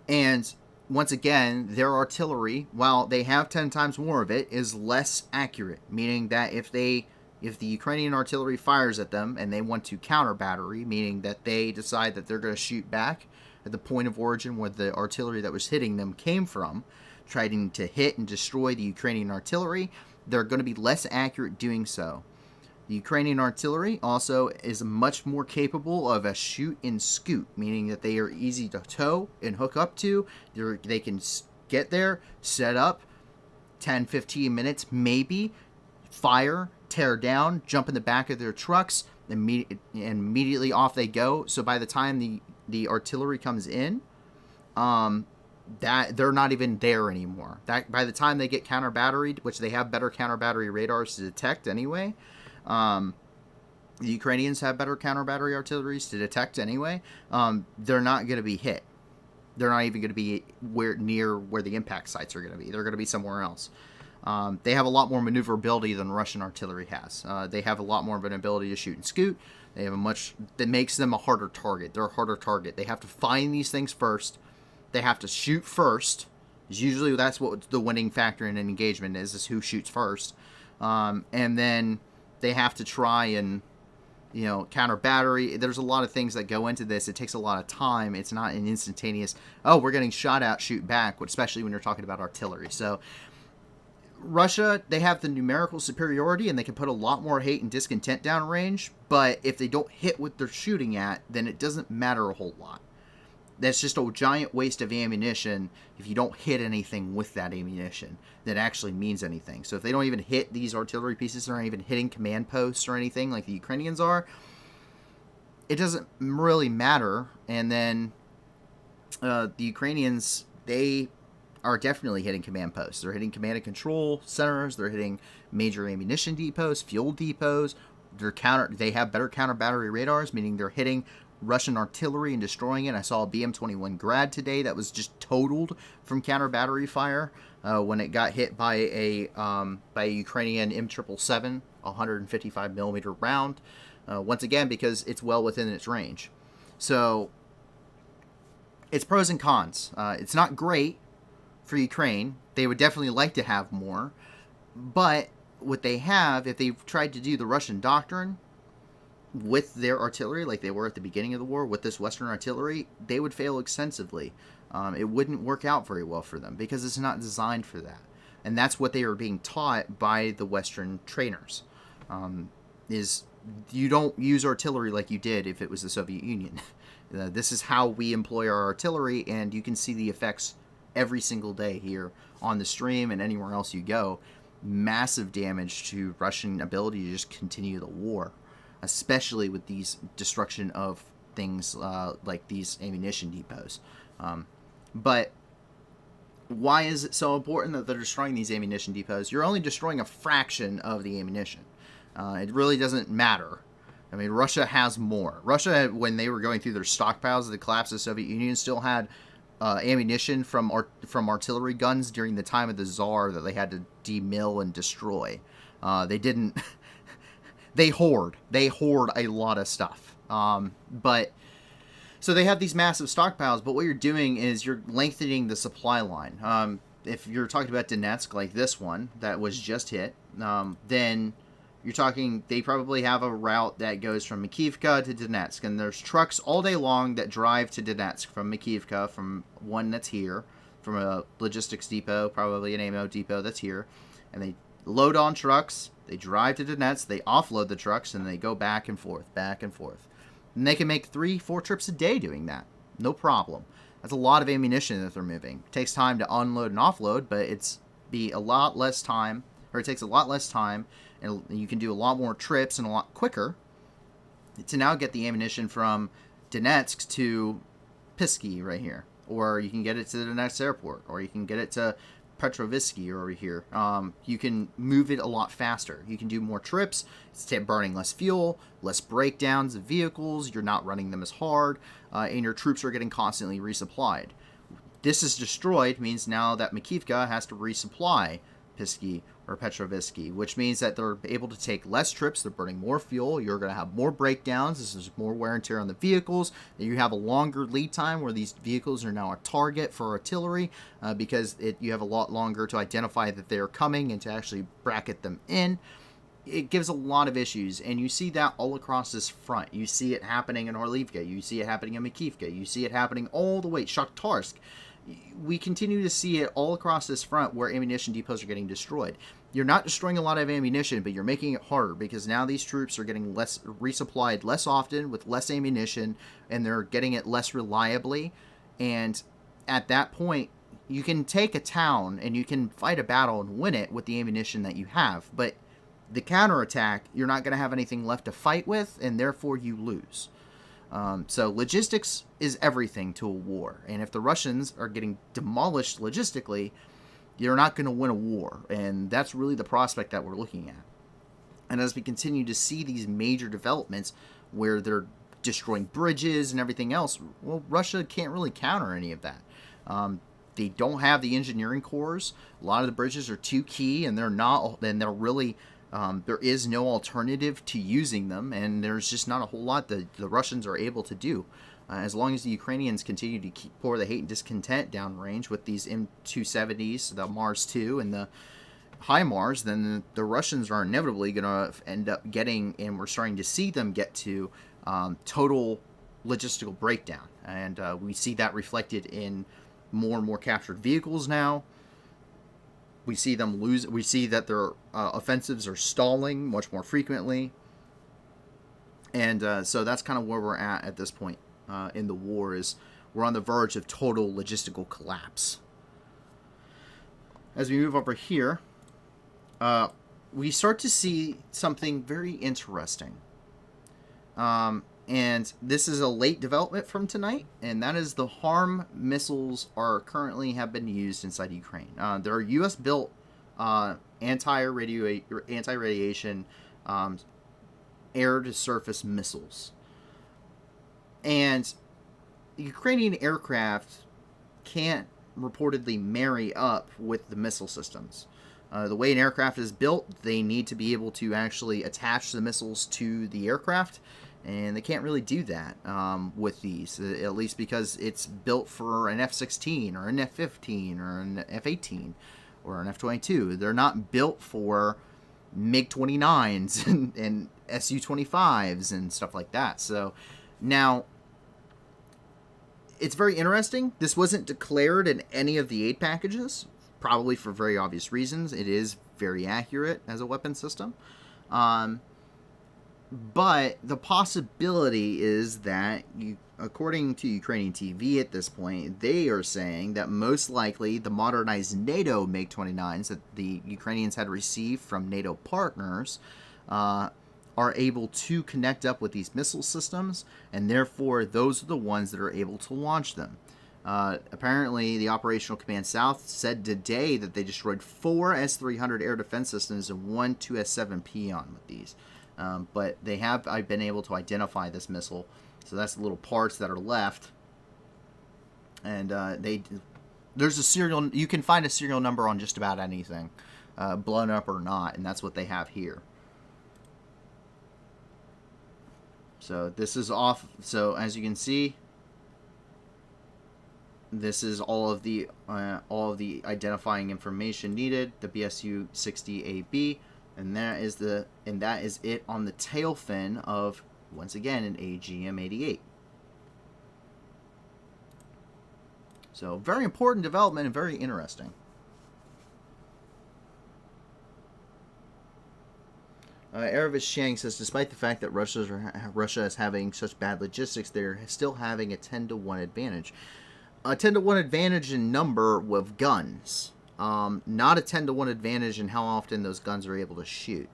And once again, their artillery, while they have 10 times more of it, is less accurate, meaning that if the Ukrainian artillery fires at them and they want to counter battery, meaning that they decide that they're going to shoot back at the point of origin where the artillery that was hitting them came from, trying to hit and destroy the Ukrainian artillery, they're going to be less accurate doing so. The Ukrainian artillery also is much more capable of a shoot and scoot, meaning that they are easy to tow and hook up to. They can get there, set up, 10, 15 minutes maybe, fire, tear down, jump in the back of their trucks, and immediately off they go. So by the time the artillery comes in, that they're not even there anymore. That by the time they get counter batteried, which they have better counter battery radars to detect anyway. The Ukrainians have better counter battery artilleries to detect anyway. They're not going to be hit. They're not even going to be near where the impact sites are going to be. They're going to be somewhere else. They have a lot more maneuverability than Russian artillery has. They have a lot more of an ability to shoot and scoot. They have that makes them a harder target. They're a harder target. They have to find these things first. They have to shoot first. Usually that's what the winning factor in an engagement is who shoots first. And then they have to try and, counter battery. There's a lot of things that go into this. It takes a lot of time. It's not an instantaneous, we're getting shot at, shoot back, especially when you're talking about artillery. So Russia, they have the numerical superiority and they can put a lot more hate and discontent downrange, but if they don't hit what they're shooting at, then it doesn't matter a whole lot. That's just a giant waste of ammunition if you don't hit anything with that ammunition that actually means anything. So if they don't even hit these artillery pieces, they're not even hitting command posts or anything like the Ukrainians are, it doesn't really matter. And then the Ukrainians, they are definitely hitting command posts. They're hitting command and control centers. They're hitting major ammunition depots, fuel depots. They have better counter battery radars, meaning they're hitting Russian artillery and destroying it. I saw a BM-21 Grad today that was just totaled from counter battery fire when it got hit by a Ukrainian M777 155 millimeter round. Once again, because it's well within its range. So it's pros and cons. It's not great for Ukraine. They would definitely like to have more, but what they have, if they've tried to do the Russian doctrine with their artillery like they were at the beginning of the war with this Western artillery, they would fail extensively. It wouldn't work out very well for them because it's not designed for that. And that's what they are being taught by the Western trainers, is you don't use artillery like you did if it was the Soviet Union. This is how we employ our artillery, and you can see the effects every single day here on the stream and anywhere else you go. Massive damage to Russian ability to just continue the war, especially with these destruction of things like these ammunition depots. But why is it so important that they're destroying these ammunition depots? You're only destroying a fraction of the ammunition. It really doesn't matter. I mean, Russia has more. Russia, when they were going through their stockpiles at the collapse of the Soviet Union, still had ammunition from artillery guns during the time of the Tsar that they had to demill and destroy. They didn't... They hoard a lot of stuff. But so they have these massive stockpiles, but what you're doing is you're lengthening the supply line. If you're talking about Donetsk, like this one that was just hit, then you're talking, they probably have a route that goes from Makivka to Donetsk, and there's trucks all day long that drive to Donetsk from Makivka, from one that's here, from a logistics depot, probably an ammo depot that's here, and they load on trucks, they drive to Donetsk, they offload the trucks, and they go back and forth, back and forth. And they can make 3-4 trips a day doing that. No problem. That's a lot of ammunition that they're moving. It takes time to unload and offload, but it takes a lot less time, and you can do a lot more trips and a lot quicker to now get the ammunition from Donetsk to Pisky right here, or you can get it to the next airport, or you can get it to Petrovsky over here. You can move it a lot faster. You can do more trips. It's burning less fuel, less breakdowns of vehicles. You're not running them as hard, and your troops are getting constantly resupplied. This is destroyed means now that Makivka has to resupply Pisky or Petrovsky, which means that they're able to take less trips. They're burning more fuel. You're going to have more breakdowns. This is more wear and tear on the vehicles. You have a longer lead time where these vehicles are now a target for artillery because you have a lot longer to identify that they're coming and to actually bracket them in. It gives a lot of issues, and you see that all across this front. You see it happening in Orlivka. You see it happening in Makivka. You see it happening all the way Shakhtarsk. We continue to see it all across this front where ammunition depots are getting destroyed. You're not destroying a lot of ammunition, but you're making it harder because now these troops are getting less resupplied less often with less ammunition, and they're getting it less reliably. And at that point, you can take a town and you can fight a battle and win it with the ammunition that you have, but the counterattack, you're not going to have anything left to fight with, and therefore you lose. So logistics is everything to a war. And if the Russians are getting demolished logistically, you're not going to win a war. And that's really the prospect that we're looking at. And as we continue to see these major developments where they're destroying bridges and everything else, well, Russia can't really counter any of that. They don't have the engineering cores. A lot of the bridges are too key, and they're really... there is no alternative to using them, and there's just not a whole lot that the Russians are able to do. As long as the Ukrainians continue to pour the hate and discontent downrange with these M270s, the Mars 2 and the HIMARS, then the Russians are inevitably going to end up getting, and we're starting to see them get to, total logistical breakdown. And we see that reflected in more and more captured vehicles now. We see them lose. We see that their offensives are stalling much more frequently, and so that's kind of where we're at this point in the war. Is we're on the verge of total logistical collapse. As we move over here, we start to see something very interesting, and this is a late development from tonight, and that is the HARM missiles are currently have been used inside Ukraine. They're U.S.-built anti-radiation air-to-surface missiles. And Ukrainian aircraft can't reportedly marry up with the missile systems. The way an aircraft is built, they need to be able to actually attach the missiles to the aircraft, and they can't really do that with these, at least because it's built for an F-16 or an F-15 or an F-18 or an F-22. They're not built for MiG-29s and Su-25s and stuff like that. So now, it's very interesting. This wasn't declared in any of the aid packages, probably for very obvious reasons. It is very accurate as a weapon system. But the possibility is that, according to Ukrainian TV at this point, they are saying that most likely the modernized NATO MiG-29s that the Ukrainians had received from NATO partners are able to connect up with these missile systems, and therefore those are the ones that are able to launch them. Apparently, the Operational Command South said today that they destroyed 4 S-300 air defense systems and 1 2S-7 Peon with these. But they have been able to identify this missile, so that's the little parts that are left. And there's a serial. You can find a serial number on just about anything, blown up or not, and that's what they have here. So this is off. So as you can see, this is all of the identifying information needed. The BSU-60AB. And that is it on the tail fin of, once again, an AGM-88. So very important development and very interesting. Aravis Shang says, despite the fact that Russia is having such bad logistics, they're still having a 10-to-1 advantage. A 10-to-1 advantage in number with guns. Not a 10-to-1 advantage in how often those guns are able to shoot.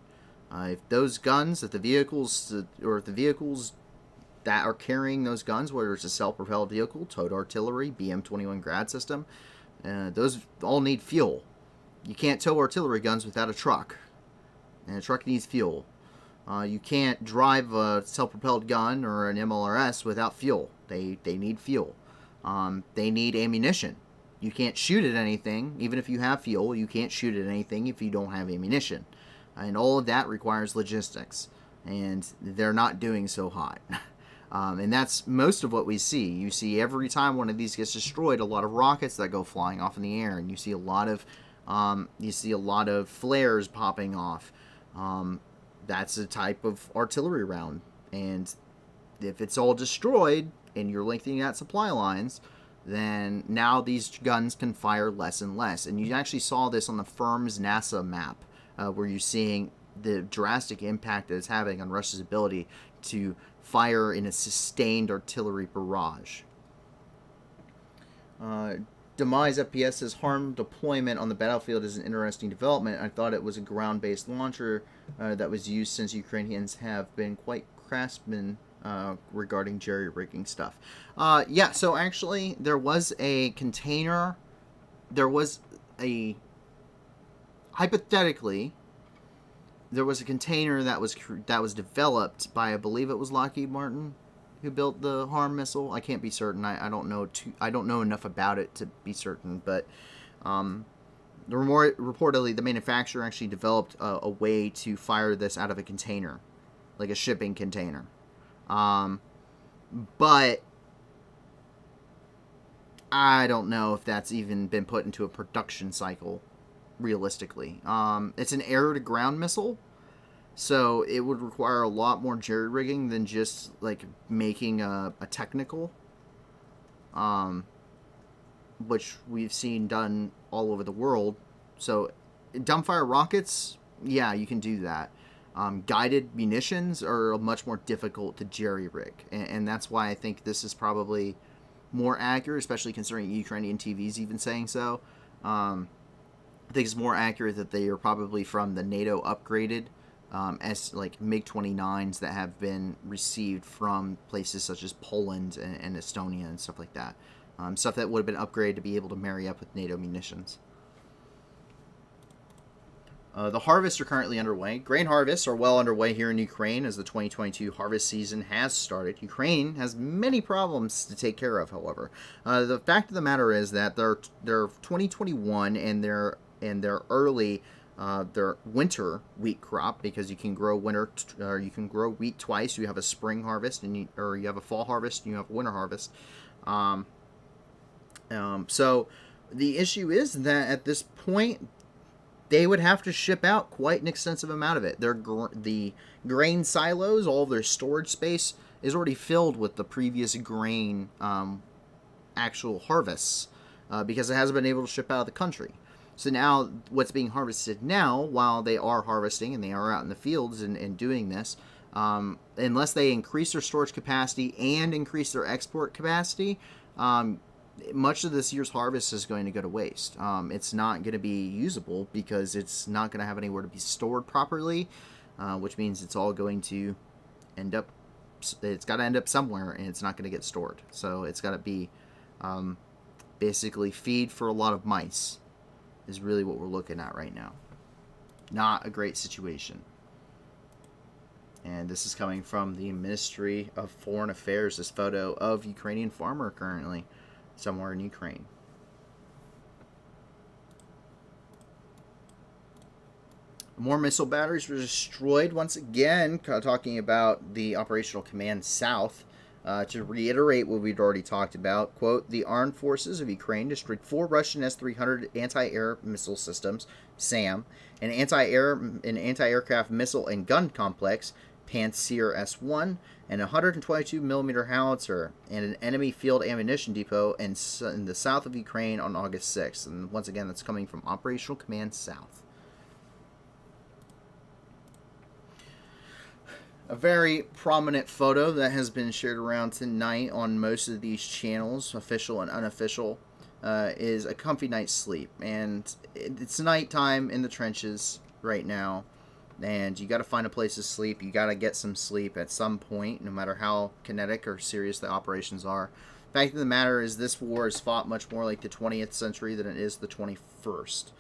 If the vehicles that are carrying those guns, whether it's a self-propelled vehicle, towed artillery, BM-21 Grad system, those all need fuel. You can't tow artillery guns without a truck, and a truck needs fuel. You can't drive a self-propelled gun or an MLRS without fuel. They need fuel. They need ammunition. You can't shoot at anything, even if you have fuel. You can't shoot at anything if you don't have ammunition. And all of that requires logistics. And they're not doing so hot. And that's most of what we see. You see every time one of these gets destroyed, a lot of rockets that go flying off in the air, and you see a lot of flares popping off. That's a type of artillery round, and if it's all destroyed and you're lengthening out supply lines, then now these guns can fire less and less. And you actually saw this on the firm's NASA map, where you're seeing the drastic impact that it's having on Russia's ability to fire in a sustained artillery barrage. Demise FPS says harm deployment on the battlefield is an interesting development. I thought it was a ground-based launcher that was used, since Ukrainians have been quite craftsmen regarding jerry-rigging stuff. Yeah, so actually there was a container. Hypothetically, there was a container that was developed by, I believe it was Lockheed Martin, who built the HARM missile. I can't be certain. I don't know enough about it to be certain, but reportedly the manufacturer actually developed a way to fire this out of a container, like a shipping container. But I don't know if that's even been put into a production cycle realistically. It's an air-to-ground missile, so it would require a lot more jerry-rigging than just like making a technical, which we've seen done all over the world. So dumbfire rockets, yeah, you can do that. Guided munitions are much more difficult to jerry-rig, and that's why I think this is probably more accurate, especially considering Ukrainian TVs even saying so. I think it's more accurate that they are probably from the NATO upgraded as like MiG-29s that have been received from places such as Poland and Estonia and stuff like that. Stuff that would have been upgraded to be able to marry up with NATO munitions. The harvests are currently underway. Grain harvests are well underway here in Ukraine as the 2022 harvest season has started. Ukraine has many problems to take care of, however. The fact of the matter is that their 2021 and their winter wheat crop, because you can grow wheat twice. You have a spring harvest and you have a fall harvest and you have a winter harvest. So the issue is that at this point they would have to ship out quite an extensive amount of it. The grain silos, all of their storage space, is already filled with the previous grain actual harvests because it hasn't been able to ship out of the country. So now what's being harvested now, while they are harvesting and they are out in the fields and doing this, unless they increase their storage capacity and increase their export capacity, much of this year's harvest is going to go to waste. It's not going to be usable because it's not going to have anywhere to be stored properly, which means it's all going to end up, it's got to end up somewhere, and it's not going to get stored. So it's got to be basically feed for a lot of mice is really what we're looking at right now. Not a great situation. And this is coming from the Ministry of Foreign Affairs, this photo of Ukrainian farmer currently somewhere in Ukraine. More missile batteries were destroyed once again, talking about the Operational Command South. To reiterate what we'd already talked about, quote, the armed forces of Ukraine destroyed 4 Russian S-300 anti-air missile systems, SAM, an anti-aircraft missile and gun complex, Pantsir S-1, and a 122mm howitzer, and an enemy field ammunition depot in the south of Ukraine on August 6th. And once again, that's coming from Operational Command South. A very prominent photo that has been shared around tonight on most of these channels, official and unofficial, is a comfy night's sleep. And it's nighttime in the trenches right now. And you got to find a place to sleep. You got to get some sleep at some point, no matter how kinetic or serious the operations are. Fact of the matter is, this war is fought much more like the 20th century than it is the 21st.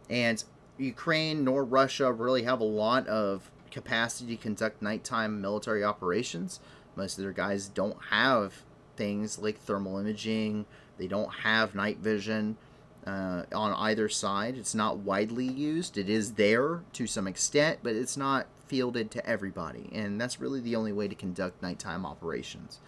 And Ukraine nor Russia really have a lot of capacity to conduct nighttime military operations. Most of their guys don't have things like thermal imaging. They don't have night vision on either side. It's not widely used. It is there to some extent, but it's not fielded to everybody. And that's really the only way to conduct nighttime operations.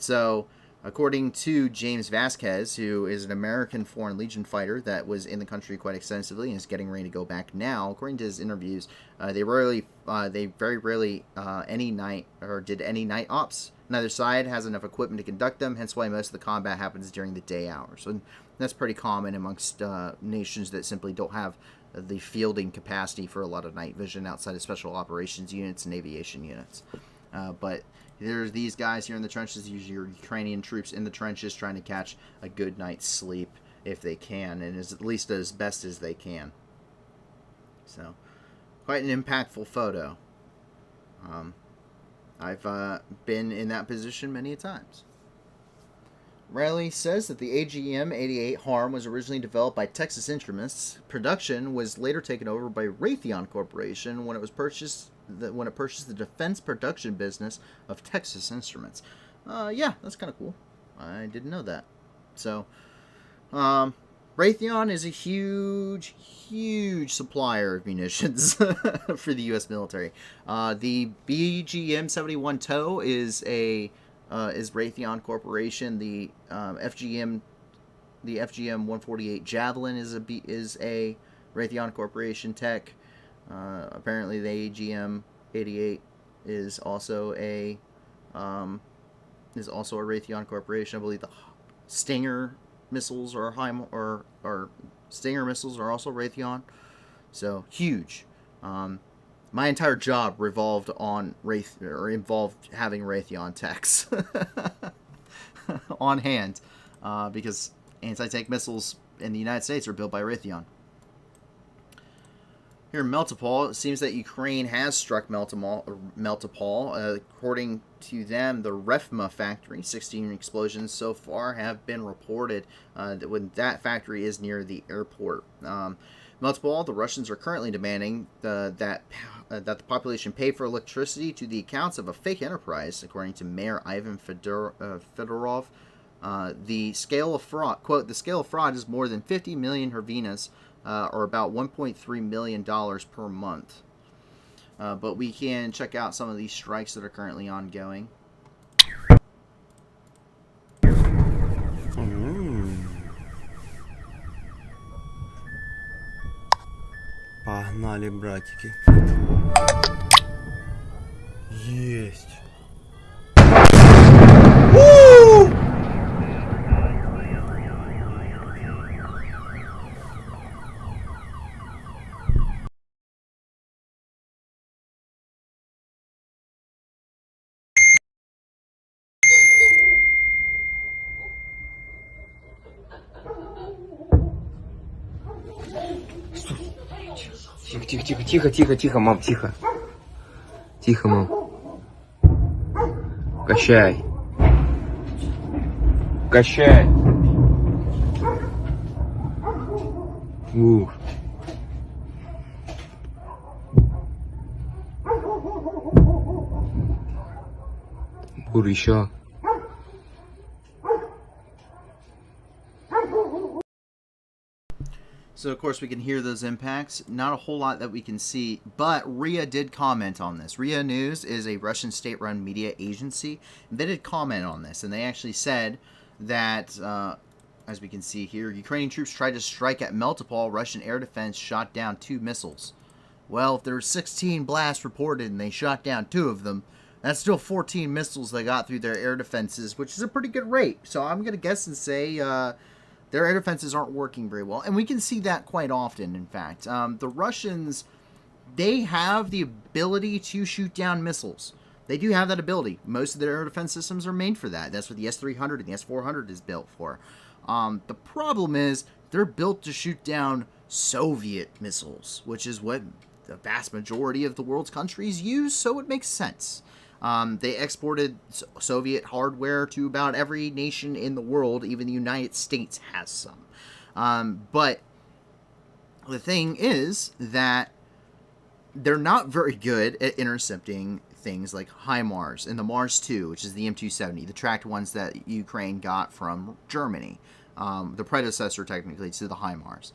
So, according to James Vasquez, who is an American Foreign Legion fighter that was in the country quite extensively and is getting ready to go back now, according to his interviews, they very rarely any night or did any night ops. Neither side has enough equipment to conduct them, hence why most of the combat happens during the day hours. And that's pretty common amongst nations that simply don't have the fielding capacity for a lot of night vision outside of special operations units and aviation units. But there's these guys here in the trenches, usually your Ukrainian troops in the trenches trying to catch a good night's sleep if they can, and at least as best as they can. So, quite an impactful photo. I've been in that position many a times. Riley says that the AGM-88 HARM was originally developed by Texas Instruments. Production was later taken over by Raytheon Corporation when it purchased the defense production business of Texas Instruments. Yeah, that's kind of cool. I didn't know that. So, Raytheon is a huge supplier of munitions for the U.S. military. The BGM-71 TOW is Raytheon Corporation. The FGM-148 Javelin is a Raytheon Corporation tech. Apparently, the AGM-88 is also a Raytheon Corporation. I believe the Stinger missiles or Stinger missiles are also Raytheon. So huge. My entire job involved having Raytheon techs on hand, because anti-tank missiles in the United States are built by Raytheon. Here in Melitopol, it seems that Ukraine has struck Melitopol. According to them, the Refma factory, 16 explosions so far have been reported. That factory is near the airport. Melitopol, the Russians are currently demanding that the population pay for electricity to the accounts of a fake enterprise, according to Mayor Ivan Fedorov. The scale of fraud, quote, the scale of fraud is more than 50 million hryvnias, or about $1.3 million per month. But we can check out some of these strikes that are currently ongoing. Погнали, братики. Есть. Тихо, мам, тихо. Тихо, мам. Качай. Ух. Бур, еще. So, of course, we can hear those impacts. Not a whole lot that we can see, but RIA did comment on this. RIA News is a Russian state-run media agency. They did comment on this, and they actually said that, as we can see here, Ukrainian troops tried to strike at Melitopol. Russian air defense shot down 2 missiles. Well, if there were 16 blasts reported and they shot down 2 of them, that's still 14 missiles they got through their air defenses, which is a pretty good rate. So I'm going to guess and say their air defenses aren't working very well. And we can see that quite often, in fact. The Russians, they have the ability to shoot down missiles. They do have that ability. Most of their air defense systems are made for that. That's what the S-300 and the S-400 is built for. The problem is they're built to shoot down Soviet missiles, which is what the vast majority of the world's countries use, so it makes sense. They exported Soviet hardware to about every nation in the world. Even the United States has some. But the thing is that they're not very good at intercepting things like HIMARS and the Mars 2, which is the M270, the tracked ones that Ukraine got from Germany, the predecessor technically to the HIMARS.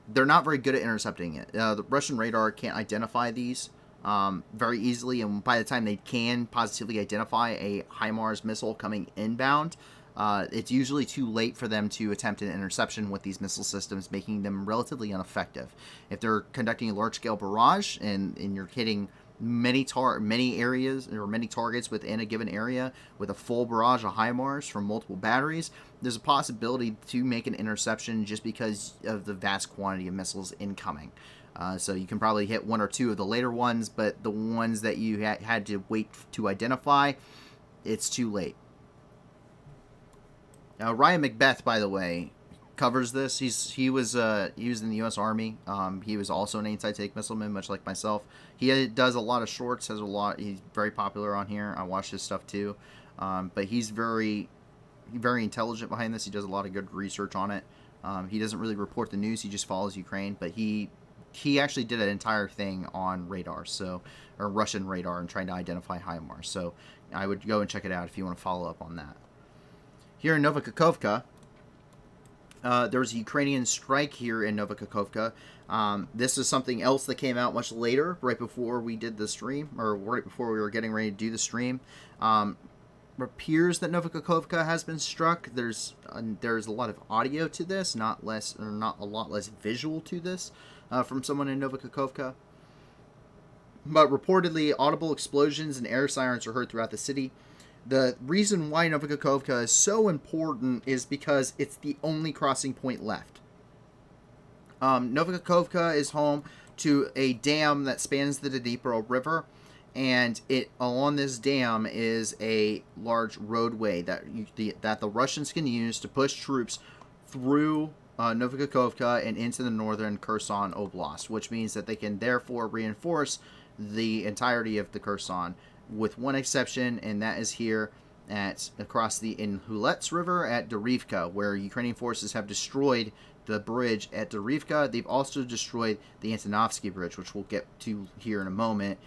They're not very good at intercepting it. The Russian radar can't identify these very easily, and by the time they can positively identify a HIMARS missile coming inbound, it's usually too late for them to attempt an interception with these missile systems, making them relatively ineffective. If they're conducting a large-scale barrage and you're hitting many areas or many targets within a given area with a full barrage of HIMARS from multiple batteries, there's a possibility to make an interception just because of the vast quantity of missiles incoming. So you can probably hit one or two of the later ones, but the ones that you had to wait to identify, it's too late. Ryan Macbeth, by the way, covers this. He was in the U.S. Army. He was also an anti-tank missileman, much like myself. He does a lot of shorts. He's very popular on here. I watch his stuff too. But he's very intelligent behind this. He does a lot of good research on it. He doesn't really report the news. He just follows Ukraine. But he actually did an entire thing on radar, or Russian radar, and trying to identify HIMARS. So I would go and check it out if you want to follow up on that. Here in Novokakhovka, there was a Ukrainian strike here in Novokakhovka. This is something else that came out much later, right before we did the stream, or right before we were getting ready to do the stream. Appears that Novokakhovka has been struck. There's a lot of audio to this, not a lot less visual to this, from someone in Novokakhovka. But reportedly, audible explosions and air sirens are heard throughout the city. The reason why Novokakhovka is so important is because it's the only crossing point left. Novokakhovka is home to a dam that spans the Dnipro River, and along this dam is a large roadway that the Russians can use to push troops through Novokakhovka and into the northern Kherson Oblast, which means that they can therefore reinforce the entirety of the Kherson, with one exception, and that is here across the Inhulets River at Derivka, where Ukrainian forces have destroyed the bridge at Derivka. They've also destroyed the Antonovsky Bridge, which we'll get to here in a moment.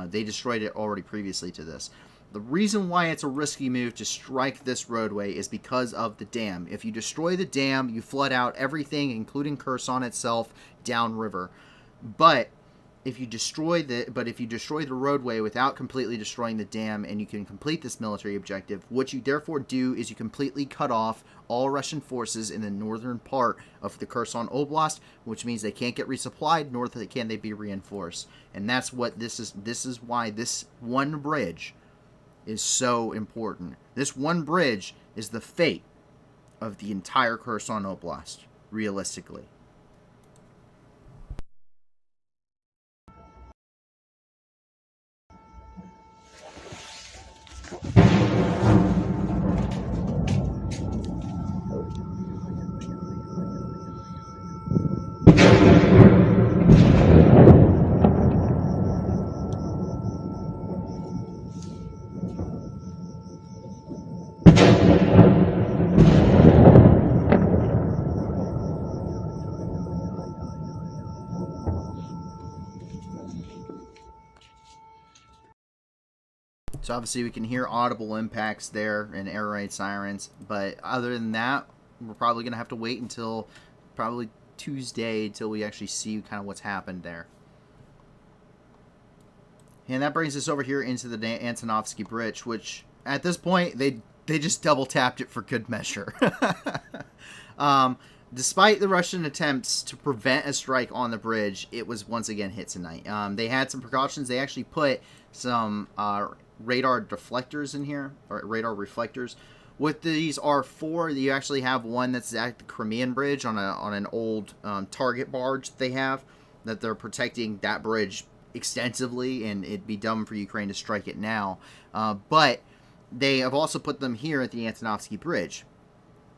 They destroyed it already previously to this. The reason why it's a risky move to strike this roadway is because of the dam. If you destroy the dam, you flood out everything, including Kherson itself, downriver. But if you destroy the roadway without completely destroying the dam, and you can complete this military objective, what you therefore do is you completely cut off all Russian forces in the northern part of the Kherson Oblast, which means they can't get resupplied, nor can they be reinforced. And that's what this is. This is why this one bridge is so important. This one bridge is the fate of the entire Kherson Oblast, realistically. So obviously we can hear audible impacts there and air raid sirens, but other than that, we're probably going to have to wait until probably Tuesday until we actually see kind of what's happened there. And that brings us over here into the Antonovsky Bridge, which at this point they just double tapped it for good measure. Despite the Russian attempts to prevent a strike on the bridge, it was once again hit tonight. They had some precautions. They actually put some radar deflectors in here, or radar reflectors. With these R4, you actually have one that's at the Crimean Bridge on an old target barge they have, that they're protecting that bridge extensively, and it'd be dumb for Ukraine to strike it now. But they have also put them here at the Antonovsky Bridge.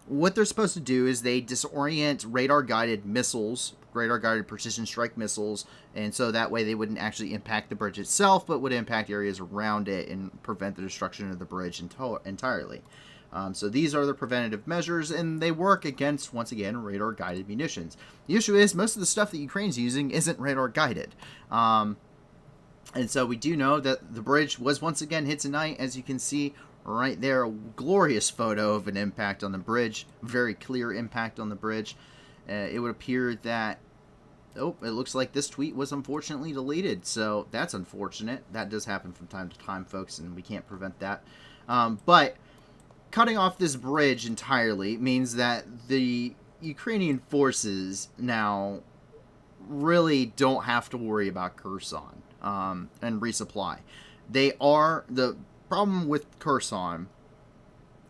What they're supposed to do is they disorient radar-guided missiles radar-guided precision strike missiles, and so that way they wouldn't actually impact the bridge itself, but would impact areas around it and prevent the destruction of the bridge entirely. So these are the preventative measures, and they work against, once again, radar-guided munitions. The issue is most of the stuff that Ukraine's using isn't radar-guided. And so we do know that the bridge was once again hit tonight, as you can see right there. A glorious photo of an impact on the bridge. Very clear impact on the bridge. It would appear that... Oh, it looks like this tweet was unfortunately deleted. So that's unfortunate. That does happen from time to time, folks, and we can't prevent that. But cutting off this bridge entirely means that the Ukrainian forces now really don't have to worry about Kherson and resupply. The problem with Kherson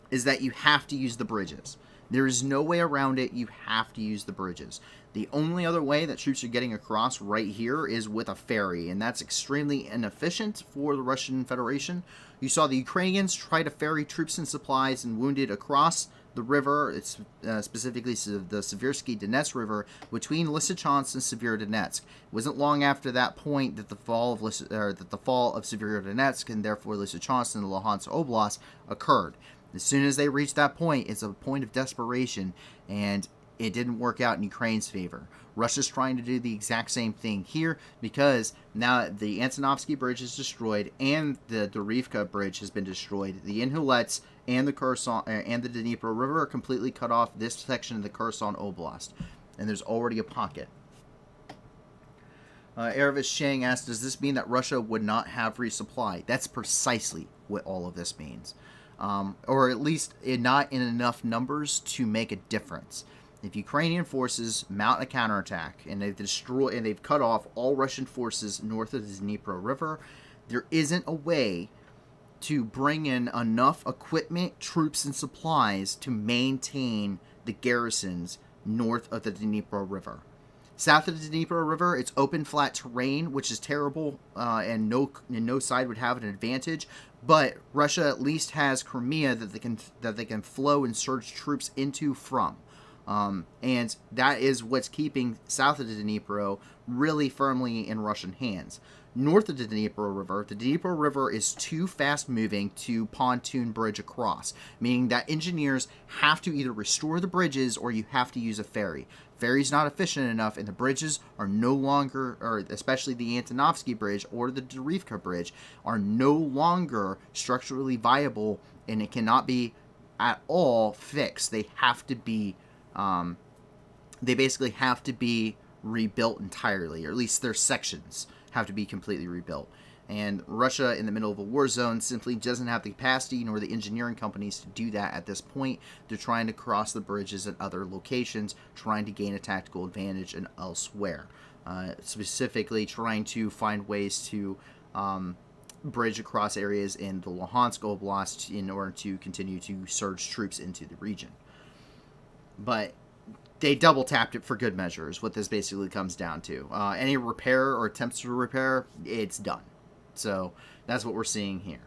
is that you have to use the bridges. There is no way around it. You have to use the bridges. The only other way that troops are getting across right here is with a ferry, and that's extremely inefficient for the Russian Federation. You saw the Ukrainians try to ferry troops and supplies and wounded across the river. It's specifically the Seversky Donetsk River between Lysychansk and Severodonetsk. It wasn't long after that point that the fall of Severodonetsk and therefore Lysychansk and the Luhansk Oblast occurred. As soon as they reached that point, it's a point of desperation, and it didn't work out in Ukraine's favor. Russia's trying to do the exact same thing here because now the Antonovsky Bridge is destroyed and the Dorivka Bridge has been destroyed. The Inhulets and the Kherson and the Dnipro River are completely cut off this section of the Kherson Oblast, and there's already a pocket. Erevis Shang asked, does this mean that Russia would not have resupply? That's precisely what all of this means. Or at least not in enough numbers to make a difference. If Ukrainian forces mount a counterattack and they've cut off all Russian forces north of the Dnipro River, there isn't a way to bring in enough equipment, troops, and supplies to maintain the garrisons north of the Dnipro River. South of the Dnipro River, it's open, flat terrain, which is terrible, and no side would have an advantage. But Russia at least has Crimea that they can flow and surge troops into from. And that is what's keeping south of the Dnipro really firmly in Russian hands. North of the Dnipro River is too fast moving to pontoon bridge across, meaning that engineers have to either restore the bridges or you have to use a ferry. Ferry's not efficient enough, and the bridges are no longer, or especially the Antonovsky Bridge or the Dorivka Bridge, are no longer structurally viable, and it cannot be at all fixed. They have to be they basically have to be rebuilt entirely, or at least their sections have to be completely rebuilt. And Russia, in the middle of a war zone, simply doesn't have the capacity nor the engineering companies to do that at this point. They're trying to cross the bridges at other locations, trying to gain a tactical advantage and elsewhere. Specifically trying to find ways to bridge across areas in the Luhansk Oblast in order to continue to surge troops into the region. But they double tapped it for good measure is what this basically comes down to. Any repair or attempts to repair, it's done. So that's what we're seeing here.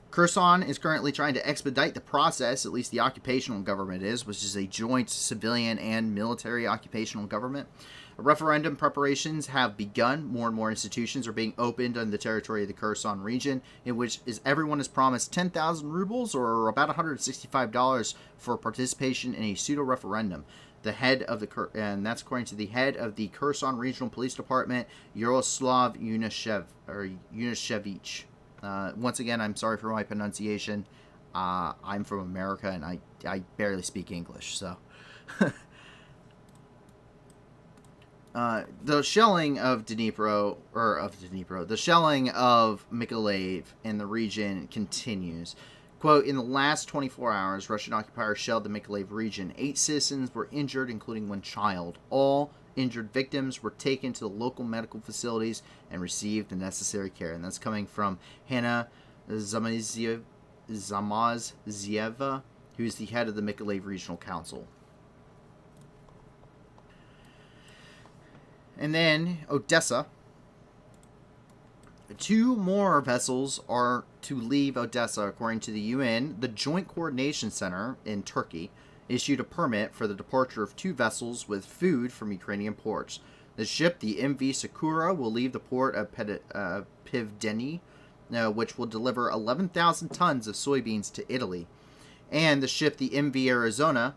Kherson is currently trying to expedite the process, at least the occupational government is, which is a joint civilian and military occupational government. Referendum preparations have begun. More and more institutions are being opened on the territory of the Kherson region, in which everyone is promised 10,000 rubles, or about $165, for participation in a pseudo-referendum. The head of the and that's according to the head of the Kherson Regional Police Department, Yaroslav Yunishevich. Once again, I'm sorry for my pronunciation. I'm from America, and I barely speak English, so. The shelling of the shelling of Mykolaiv in the region continues. Quote, in the last 24 hours, Russian occupiers shelled the Mykolaiv region. 8 citizens were injured, including 1 child. All injured victims were taken to the local medical facilities and received the necessary care. And that's coming from Hanna Zamazzieva, who is the head of the Mykolaiv Regional Council. And then Odessa. 2 more vessels are to leave Odessa, according to the UN. The Joint Coordination Center in Turkey issued a permit for the departure of 2 vessels with food from Ukrainian ports. The ship, the MV Sakura, will leave the port of Pivdeni, which will deliver 11,000 tons of soybeans to Italy. And the ship, the MV Arizona,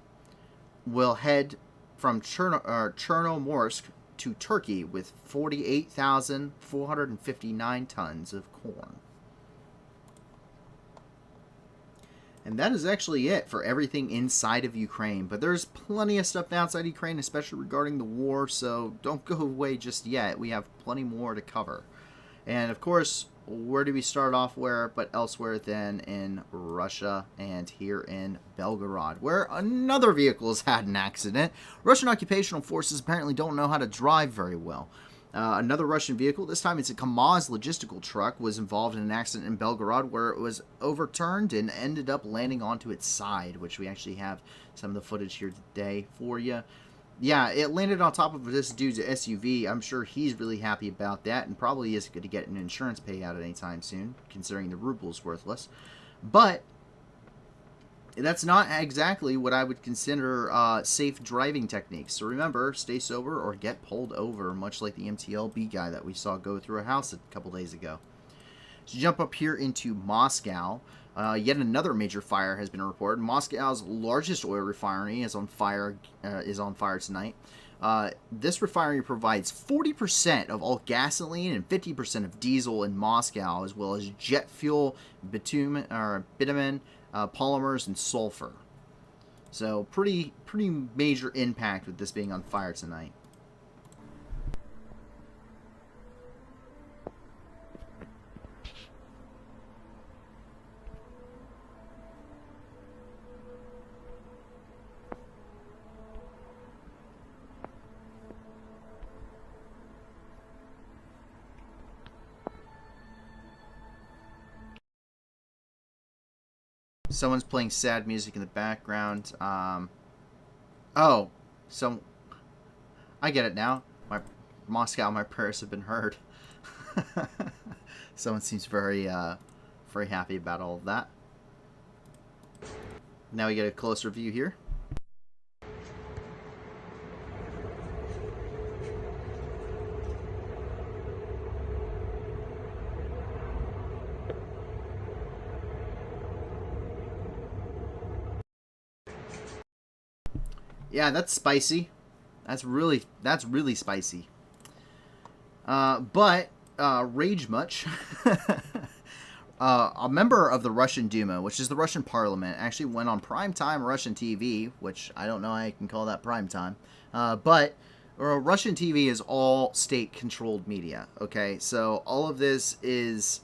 will head from Chernomorsk to Turkey with 48,459 tons of corn. And that is actually it for everything inside of Ukraine. But there's plenty of stuff outside Ukraine, especially regarding the war, so don't go away just yet. We have plenty more to cover. And of course, where do we start off but elsewhere than in Russia and here in Belgorod, where another vehicle has had an accident. Russian occupational forces apparently don't know how to drive very well. Another Russian vehicle, this time it's a KAMAZ logistical truck, was involved in an accident in Belgorod where it was overturned and ended up landing onto its side, which we actually have some of the footage here today for you. Yeah, it landed on top of this dude's SUV. I'm sure he's really happy about that and probably isn't going to get an insurance payout anytime soon, considering the ruble's worthless. But that's not exactly what I would consider safe driving techniques. So remember, stay sober or get pulled over, much like the MTLB guy that we saw go through a house a couple days ago. So jump up here into Moscow. Yet another major fire has been reported. Moscow's largest oil refinery is on fire tonight. This refinery provides 40% of all gasoline and 50% of diesel in Moscow, as well as jet fuel, bitumen, polymers, and sulfur. So pretty major impact with this being on fire tonight. Someone's playing sad music in the background. Oh, so I get it now. Moscow, my prayers have been heard. Someone seems very happy about all of that. Now we get a closer view here. Yeah, that's spicy. That's really spicy. But rage much. A member of the Russian Duma, which is the Russian parliament, actually went on primetime Russian TV, which I don't know how I can call that primetime. But Russian TV is all state-controlled media, okay? So all of this is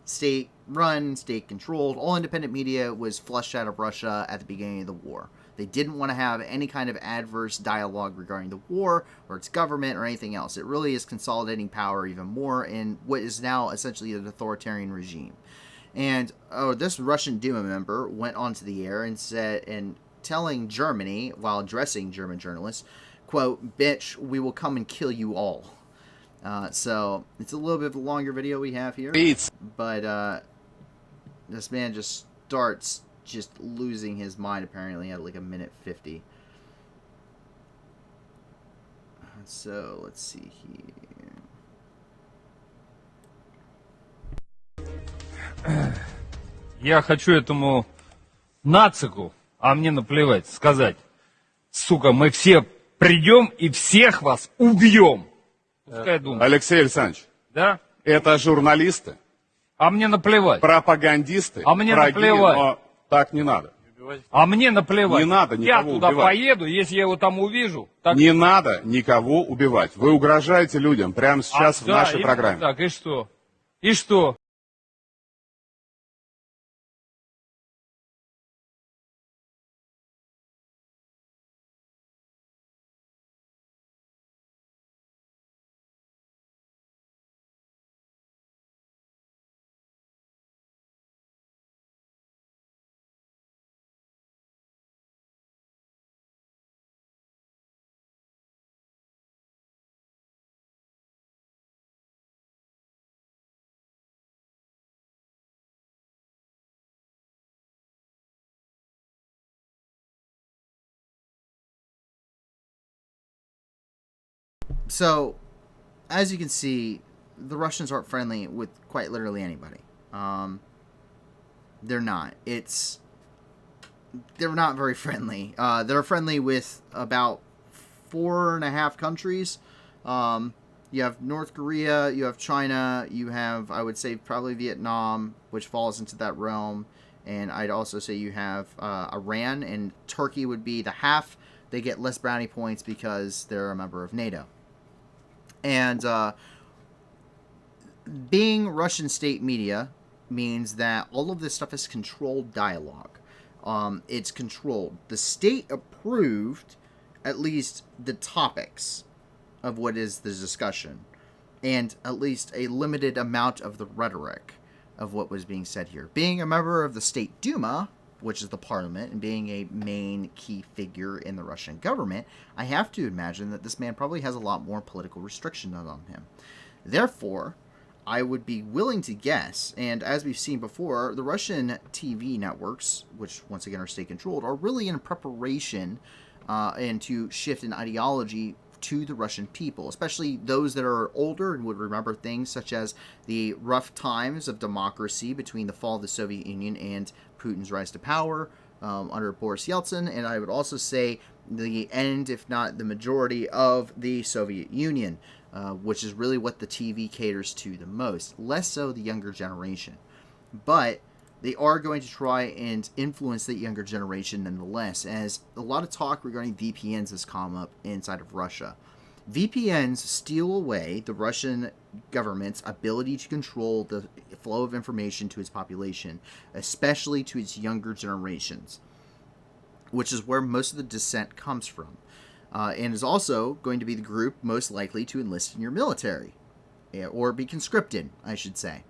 state-run, state-controlled. All independent media was flushed out of Russia at the beginning of the war. They didn't want to have any kind of adverse dialogue regarding the war or its government or anything else. It really is consolidating power even more in what is now essentially an authoritarian regime. And this Russian Duma member went onto the air and said, and telling Germany, while addressing German journalists, quote, "Bitch, we will come and kill you all." So it's a little bit of a longer video we have here. But this man just starts just losing his mind apparently at like a minute 50. So let's see here. Я хочу этому нацику, а мне наплевать, сказать: сука, мы все придем и всех вас убьем. Пускай думают. Алексей Александрович, Да? это журналисты, А мне наплевать. пропагандисты, А мне враги, наплевать. но так не надо. А мне наплевать. Не надо Я никого туда убивать. поеду, если я его там увижу. Так... Не надо никого убивать. Вы угрожаете людям прямо сейчас в да, нашей именно программе. Так, и что? И что? So, as you can see, the Russians aren't friendly with quite literally anybody. They're not. They're not very friendly. They're friendly with about 4.5 countries. You have North Korea, you have China, you have, I would say, probably Vietnam, which falls into that realm. And I'd also say you have Iran, and Turkey would be the half. They get less brownie points because they're a member of NATO. And being Russian state media means that all of this stuff is controlled dialogue. It's controlled. The state approved at least the topics of what is the discussion, and at least a limited amount of the rhetoric of what was being said here. Being a member of the State Duma, which is the parliament, and being a main key figure in the Russian government, I have to imagine that this man probably has a lot more political restrictions on him. Therefore, I would be willing to guess, and as we've seen before, the Russian TV networks, which once again are state-controlled, are really in preparation and to shift an ideology to the Russian people, especially those that are older and would remember things such as the rough times of democracy between the fall of the Soviet Union and Putin's rise to power under Boris Yeltsin, and I would also say the end, if not the majority, of the Soviet Union, which is really what the TV caters to the most, less so the younger generation. But they are going to try and influence the younger generation nonetheless, as a lot of talk regarding VPNs has come up inside of Russia. VPNs steal away the Russian government's ability to control the flow of information to its population, especially to its younger generations, which is where most of the dissent comes from, and is also going to be the group most likely to enlist in your military, or be conscripted, I should say.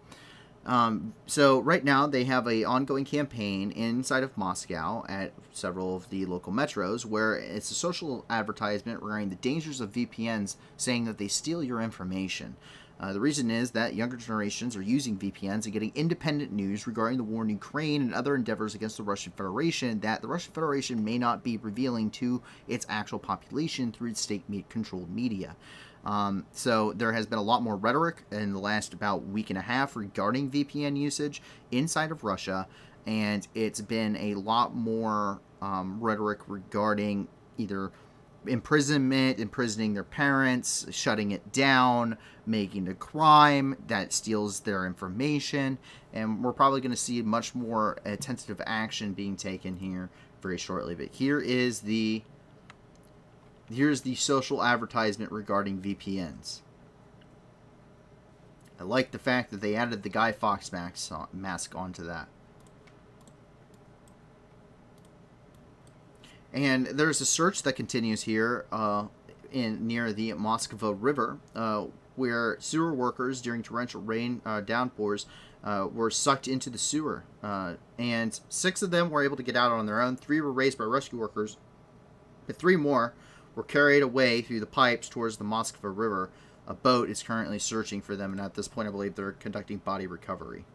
So right now they have an ongoing campaign inside of Moscow at several of the local metros where it's a social advertisement regarding the dangers of VPNs, saying that they steal your information. The reason is that younger generations are using VPNs and getting independent news regarding the war in Ukraine and other endeavors against the Russian Federation that the Russian Federation may not be revealing to its actual population through its state-controlled media. So there has been a lot more rhetoric in the last about week and a half regarding VPN usage inside of Russia, and it's been a lot more rhetoric regarding either imprisonment, imprisoning their parents, shutting it down, making a crime that steals their information, and we're probably going to see much more tentative action being taken here very shortly. But here's the social advertisement regarding VPNs. I like the fact that they added the Guy Fawkes mask onto that. And there's a search that continues here near the Moskva River, where sewer workers during torrential rain downpours were sucked into the sewer. And 6 of them were able to get out on their own. 3 were raised by rescue workers, but 3 more were carried away through the pipes towards the Moskva River. A boat is currently searching for them, and at this point I believe they're conducting body recovery.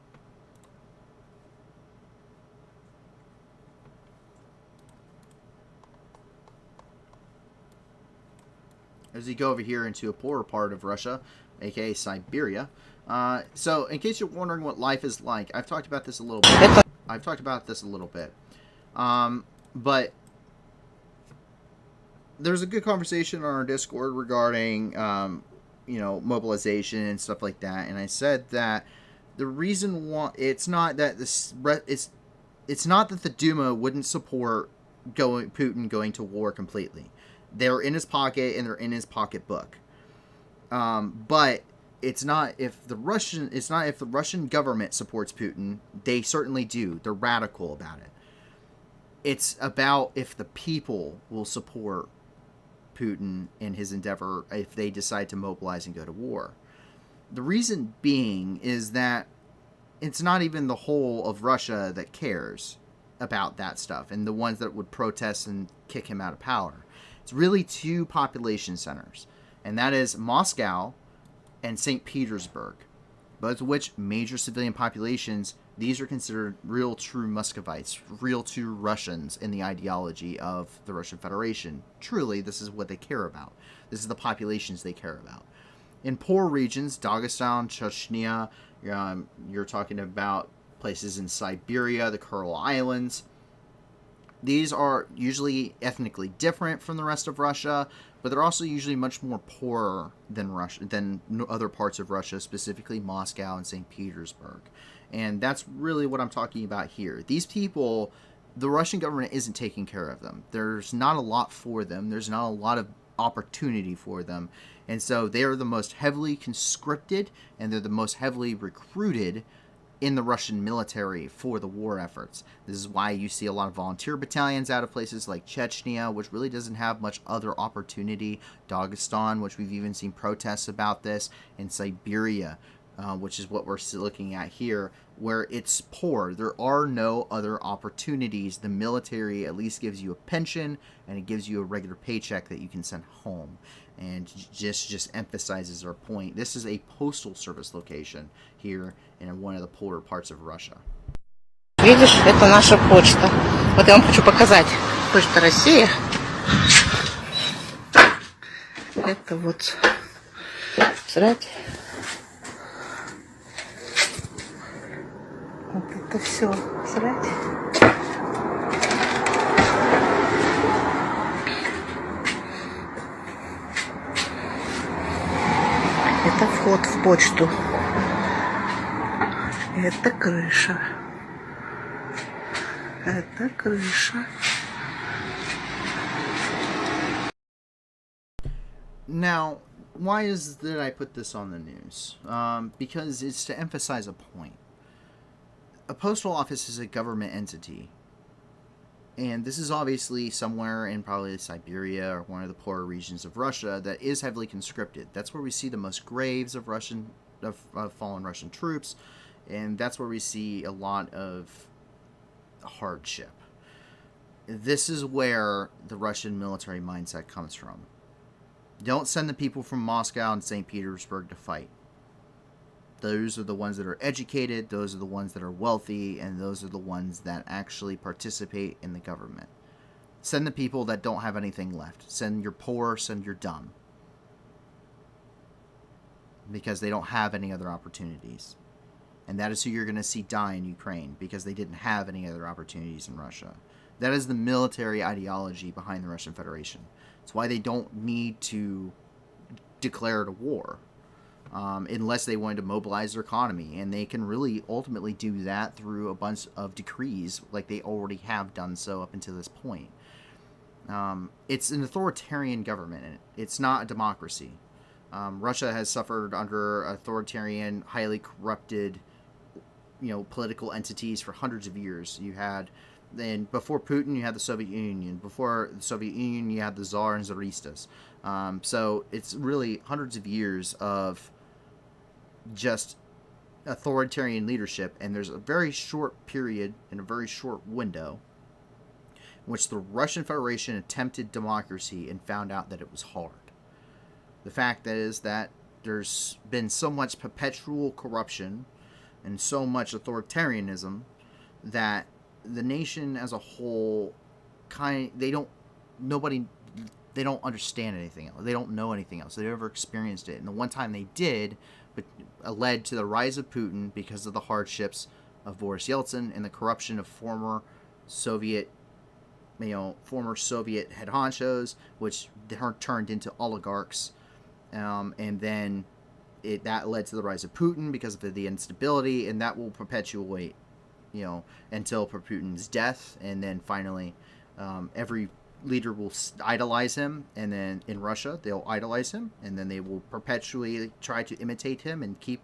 As you go over here into a poorer part of Russia, aka Siberia. So, in case you're wondering what life is like, I've talked about this a little bit. But there's a good conversation on our Discord regarding, mobilization and stuff like that. And I said that the reason why it's not that it's not that the Duma wouldn't support Putin going to war completely. They're in his pocket and they're in his pocketbook. But it's not if the Russian government supports Putin. They certainly do. They're radical about it. It's about if the people will support Putin in his endeavor if they decide to mobilize and go to war. The reason being is that it's not even the whole of Russia that cares about that stuff and the ones that would protest and kick him out of power. It's really 2 population centers, and that is Moscow and St. Petersburg, both of which major civilian populations These are considered real true Muscovites, real true Russians in the ideology of the Russian Federation. Truly, this is what they care about. This is the populations they care about. In poor regions, Dagestan, Chechnya, you're talking about places in Siberia, the Kuril Islands. These are usually ethnically different from the rest of Russia, but they're also usually much more poorer than other parts of Russia, specifically Moscow and St. Petersburg. And that's really what I'm talking about here. These people, the Russian government isn't taking care of them. There's not a lot for them. There's not a lot of opportunity for them. And so they are the most heavily conscripted and they're the most heavily recruited in the Russian military for the war efforts. This is why you see a lot of volunteer battalions out of places like Chechnya, which really doesn't have much other opportunity. Dagestan, which we've even seen protests about this. And Siberia, which is what we're looking at here, where it's poor. There are no other opportunities. The military at least gives you a pension and it gives you a regular paycheck that you can send home. And just emphasizes our point. This is a postal service location here in one of the poorer parts of Russia. Видишь, это наша почта. Вот я вам хочу показать. Почта России. Это вот, смотрите. Вот это все, смотрите. Это вход в почту. Это крыша. Это крыша. Now, why is that I put this on the news? Because it's to emphasize a point. A postal office is a government entity. And this is obviously somewhere in probably Siberia or one of the poorer regions of Russia that is heavily conscripted. That's where we see the most graves of fallen Russian troops, and that's where we see a lot of hardship. This is where the Russian military mindset comes from. Don't send the people from Moscow and St. Petersburg to fight. Those are the ones that are educated, those are the ones that are wealthy, and those are the ones that actually participate in the government. Send the people that don't have anything left. Send your poor, send your dumb. Because they don't have any other opportunities. And that is who you're going to see die in Ukraine, because they didn't have any other opportunities in Russia. That is the military ideology behind the Russian Federation. It's why they don't need to declare a war. Unless they wanted to mobilize their economy. And they can really ultimately do that through a bunch of decrees, like they already have done so up until this point. It's an authoritarian government. It's not a democracy. Russia has suffered under authoritarian, highly corrupted, political entities for hundreds of years. You had, then before Putin, you had the Soviet Union. Before the Soviet Union, you had the Tsar and Tsaristas. So it's really hundreds of years of just authoritarian leadership, and there's a very short period and a very short window in which the Russian Federation attempted democracy and found out that it was hard. The fact is that there's been so much perpetual corruption and so much authoritarianism that the nation as a whole they don't understand anything else. They don't know anything else. They've never experienced it. And the one time they did, but led to the rise of Putin because of the hardships of Boris Yeltsin and the corruption of former Soviet head honchos, which turned into oligarchs. And then that led to the rise of Putin because of the instability, and that will perpetuate, until Putin's death. And then finally, every leader will idolize him, and then in Russia they'll idolize him, and then they will perpetually try to imitate him and keep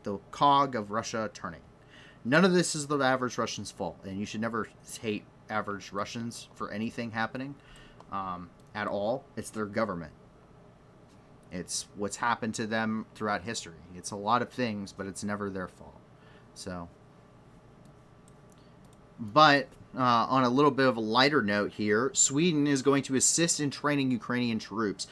the cog of Russia turning. None of this is the average Russian's fault, and you should never hate average Russians for anything happening at all. It's their government. It's what's happened to them throughout history. It's a lot of things, but it's never their fault. So But on a little bit of a lighter note here, Sweden is going to assist in training Ukrainian troops.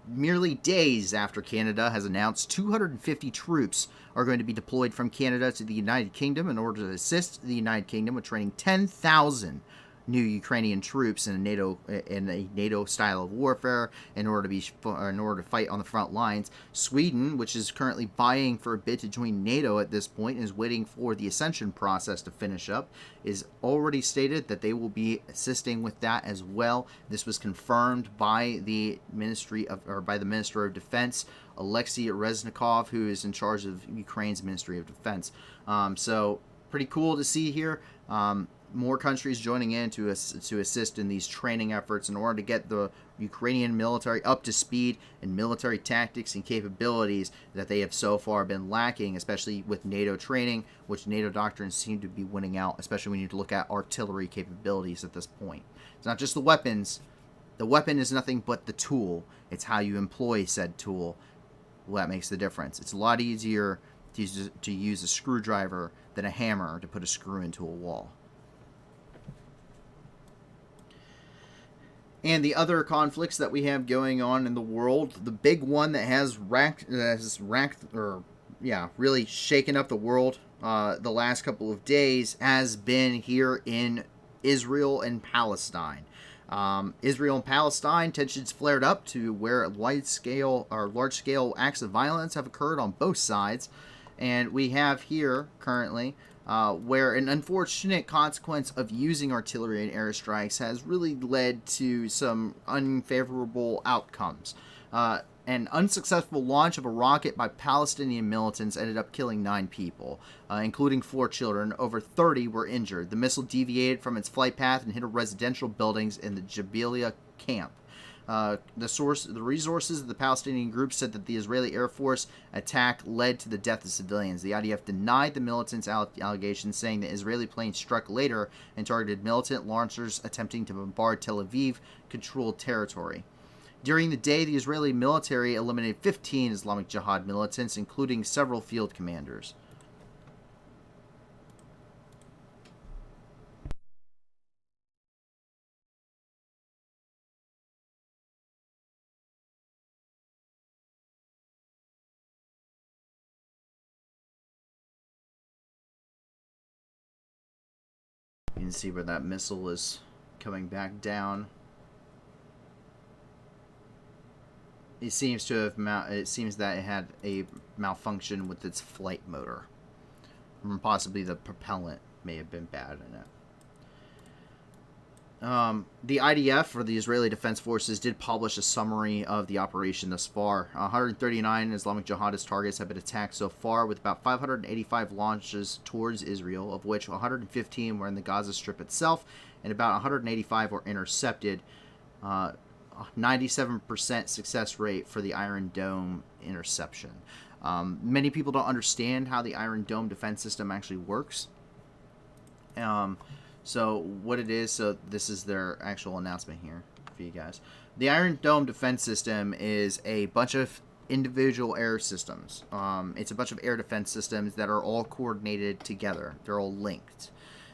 Merely days after Canada has announced 250 troops are going to be deployed from Canada to the United Kingdom in order to assist the United Kingdom with training 10,000 new Ukrainian troops in a NATO style of warfare in order to fight on the front lines. Sweden, which is currently vying for a bid to join NATO at this point and is waiting for the accession process to finish up, is already stated that they will be assisting with that as well. This was confirmed by the Minister of Defense, Alexei Reznikov, who is in charge of Ukraine's Ministry of Defense. So pretty cool to see here. More countries joining in to assist in these training efforts in order to get the Ukrainian military up to speed in military tactics and capabilities that they have so far been lacking, especially with NATO training, which NATO doctrines seem to be winning out, especially when you look at artillery capabilities at this point. It's not just the weapons. The weapon is nothing but the tool. It's how you employ said tool. Well, that makes the difference. It's a lot easier to use a screwdriver than a hammer to put a screw into a wall. And the other conflicts that we have going on in the world, the big one that has really shaken up the world the last couple of days has been here in Israel and Palestine. Israel and Palestine tensions flared up to where large-scale acts of violence have occurred on both sides. And we have here currently where an unfortunate consequence of using artillery and airstrikes has really led to some unfavorable outcomes. An unsuccessful launch of a rocket by Palestinian militants ended up killing 9 people, including 4 children. Over 30 were injured. The missile deviated from its flight path and hit residential buildings in the Jabalia camp. The resources of the Palestinian group said that the Israeli Air Force attack led to the death of civilians. The IDF denied the militants' allegations, saying that Israeli planes struck later and targeted militant launchers attempting to bombard Tel Aviv-controlled territory. During the day, the Israeli military eliminated 15 Islamic Jihad militants, including several field commanders. You can see where that missile is coming back down. It seems that it had a malfunction with its flight motor. Possibly the propellant may have been bad in it. The IDF, or the Israeli Defense Forces, did publish a summary of the operation thus far. 139 Islamic jihadist targets have been attacked so far, with about 585 launches towards Israel, of which 115 were in the Gaza Strip itself, and about 185 were intercepted. 97% success rate for the Iron Dome interception. Many people don't understand how the Iron Dome defense system actually works. So what it is, so this is their actual announcement here for you guys. The Iron Dome defense system is a bunch of individual air systems. It's a bunch of air defense systems that are all coordinated together. They're all linked.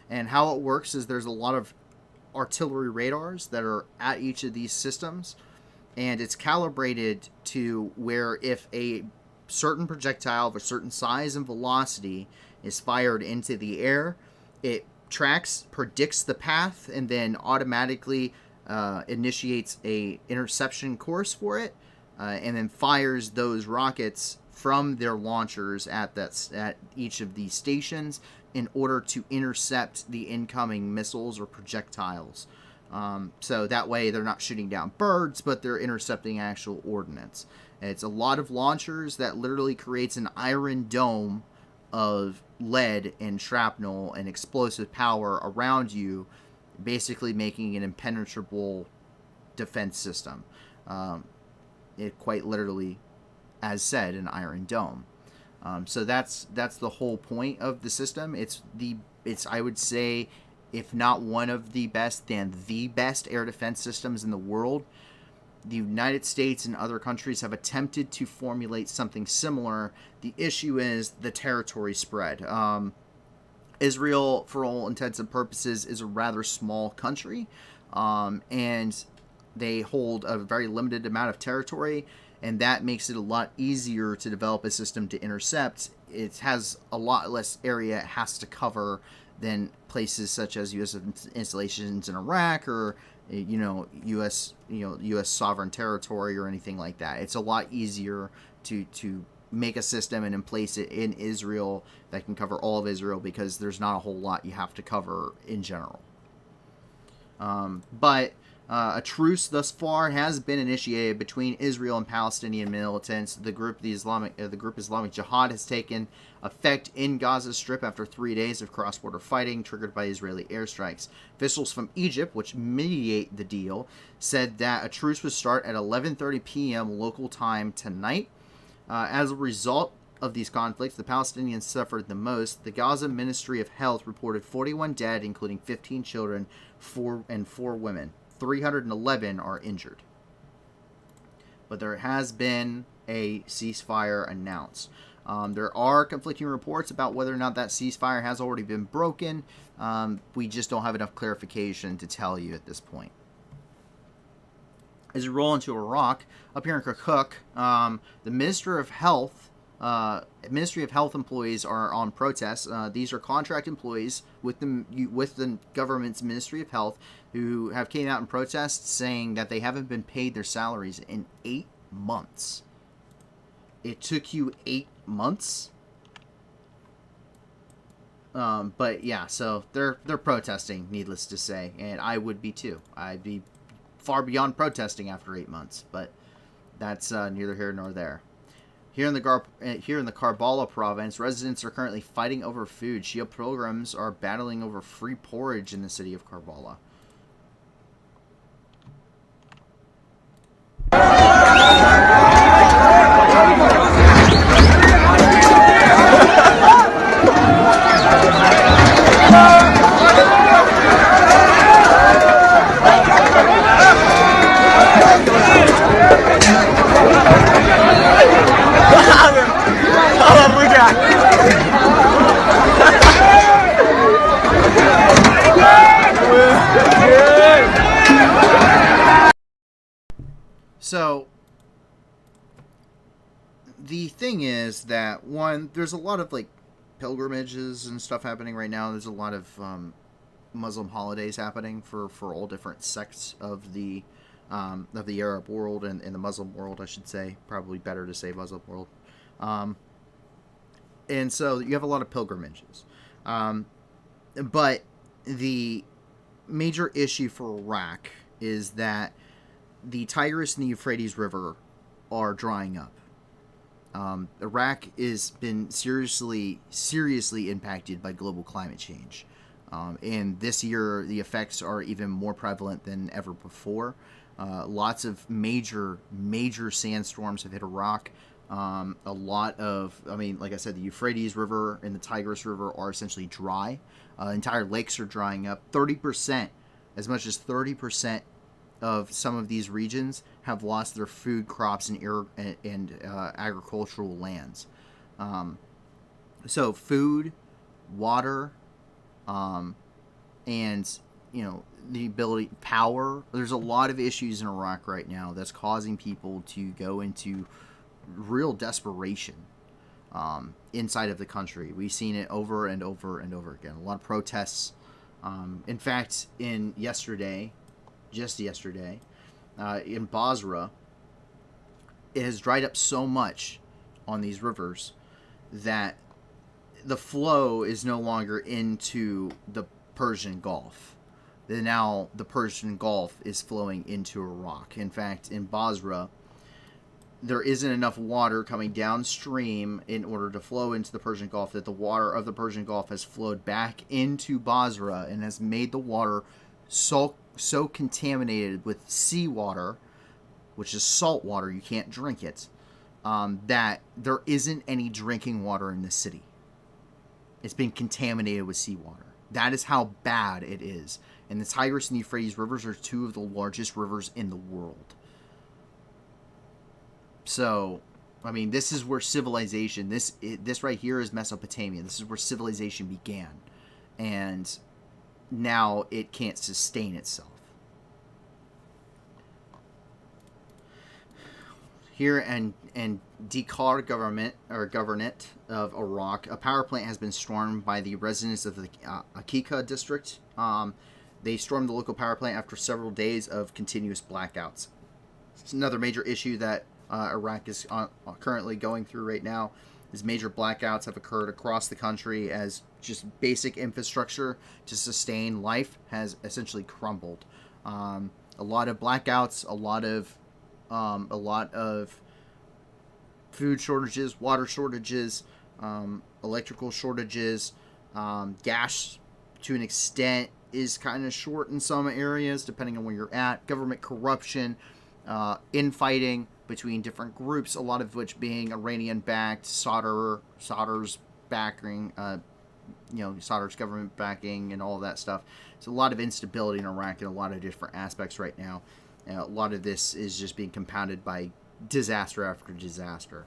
And how it works is there's a lot of artillery radars that are at each of these systems, and it's calibrated to where if a certain projectile of a certain size and velocity is fired into the air, it predicts the path, and then automatically initiates a interception course for it, and then fires those rockets from their launchers at each of these stations in order to intercept the incoming missiles or projectiles. So that way they're not shooting down birds, but they're intercepting actual ordnance. It's a lot of launchers that literally creates an iron dome of lead and shrapnel and explosive power around you, basically making an impenetrable defense system. It quite literally, as said, an iron dome. So that's the whole point of the system. It's I would say, if not one of the best, then the best air defense systems in the world. The United States and other countries have attempted to formulate something similar. The issue is the territory spread. Israel, for all intents and purposes, is a rather small country, and they hold a very limited amount of territory, and that makes it a lot easier to develop a system to intercept. It has a lot less area it has to cover than places such as U.S. installations in Iraq or U.S. U.S. sovereign territory or anything like that. It's a lot easier to make a system and place it in Israel that can cover all of Israel because there's not a whole lot you have to cover in general. But a truce thus far has been initiated between Israel and Palestinian militants. The group Islamic Jihad has taken effect in Gaza Strip after 3 days of cross-border fighting triggered by Israeli airstrikes. Officials from Egypt, which mediate the deal, said that a truce would start at 11:30 p.m. local time tonight. As a result of these conflicts, the Palestinians suffered the most. The Gaza Ministry of Health reported 41 dead, including 15 children, 4 women. 311 are injured. But there has been a ceasefire announced. There are conflicting reports about whether or not that ceasefire has already been broken. We just don't have enough clarification to tell you at this point. As we roll into Iraq, up here in Kirkuk, the Ministry of Health employees are on protest. These are contract employees with the government's Ministry of Health who have came out in protest saying that they haven't been paid their salaries in 8 months. It took you 8 months? But yeah, so they're protesting, needless to say, and I would be too. I'd be far beyond protesting after 8 months, but that's neither here nor there. Here in the Karbala province, residents are currently fighting over food. Shia pilgrims are battling over free porridge in the city of Karbala. So, the thing is that, one, there's a lot of, pilgrimages and stuff happening right now. There's a lot of Muslim holidays happening for all different sects of the Arab world and the Muslim world, I should say. Probably better to say Muslim world. And so, you have a lot of pilgrimages. But the major issue for Iraq is that the Tigris and the Euphrates River are drying up. Iraq has been seriously impacted by global climate change. And this year, the effects are even more prevalent than ever before. Lots of major sandstorms have hit Iraq. A lot of, like I said, the Euphrates River and the Tigris River are essentially dry. Entire lakes are drying up. 30%, as much as 30% of some of these regions have lost their food crops and agricultural lands. So food, water, and the ability, power. There's a lot of issues in Iraq right now that's causing people to go into real desperation inside of the country. We've seen it over and over and over again. A lot of protests. In fact, just yesterday, in Basra, it has dried up so much on these rivers that the flow is no longer into the Persian Gulf. Now the Persian Gulf is flowing into Iraq. In fact, in Basra, there isn't enough water coming downstream in order to flow into the Persian Gulf, that the water of the Persian Gulf has flowed back into Basra and has made the water so contaminated with seawater, which is salt water, you can't drink it, that there isn't any drinking water in the city. It's been contaminated with seawater. That is how bad it is. And the Tigris and the Euphrates rivers are two of the largest rivers in the world. So, this is where civilization, this right here is Mesopotamia. This is where civilization began. and now it can't sustain itself. Here in Dakar governorate of Iraq, a power plant has been stormed by the residents of the Akika district. They stormed the local power plant after several days of continuous blackouts. It's another major issue that Iraq is currently going through right now. Is major blackouts have occurred across the country as just basic infrastructure to sustain life has essentially crumbled. A lot of blackouts, a lot of food shortages, water shortages, electrical shortages, gas to an extent is kind of short in some areas depending on where you're at. Government corruption, infighting between different groups, a lot of which being Iranian-backed, Saudi's backing, Saudi's government backing, and all of that stuff. So a lot of instability in Iraq in a lot of different aspects right now. A lot of this is just being compounded by disaster after disaster.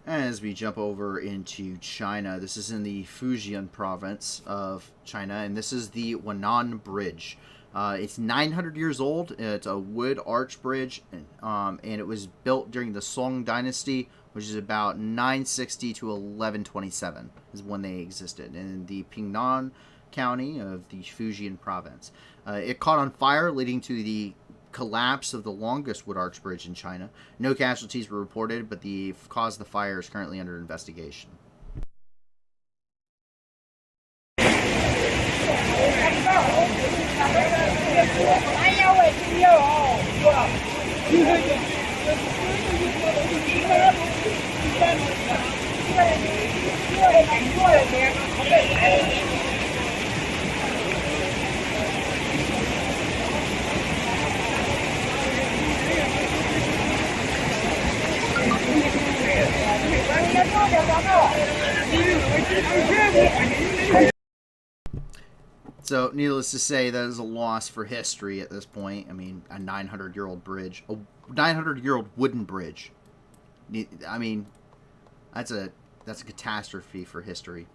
As we jump over into China, this is in the Fujian province of China, and this is the Wannan Bridge. It's 900 years old. It's a wood arch bridge, and it was built during the Song Dynasty, which is about 960 to 1127 is when they existed, in the Pingnan County of the Fujian province. It caught on fire, leading to the collapse of the longest wood arch bridge in China. No casualties were reported, but the cause of the fire is currently under investigation. So, needless to say, that is a loss for history at this point. I mean, a 900-year-old bridge, a 900-year-old wooden bridge. I mean, that's a catastrophe for history.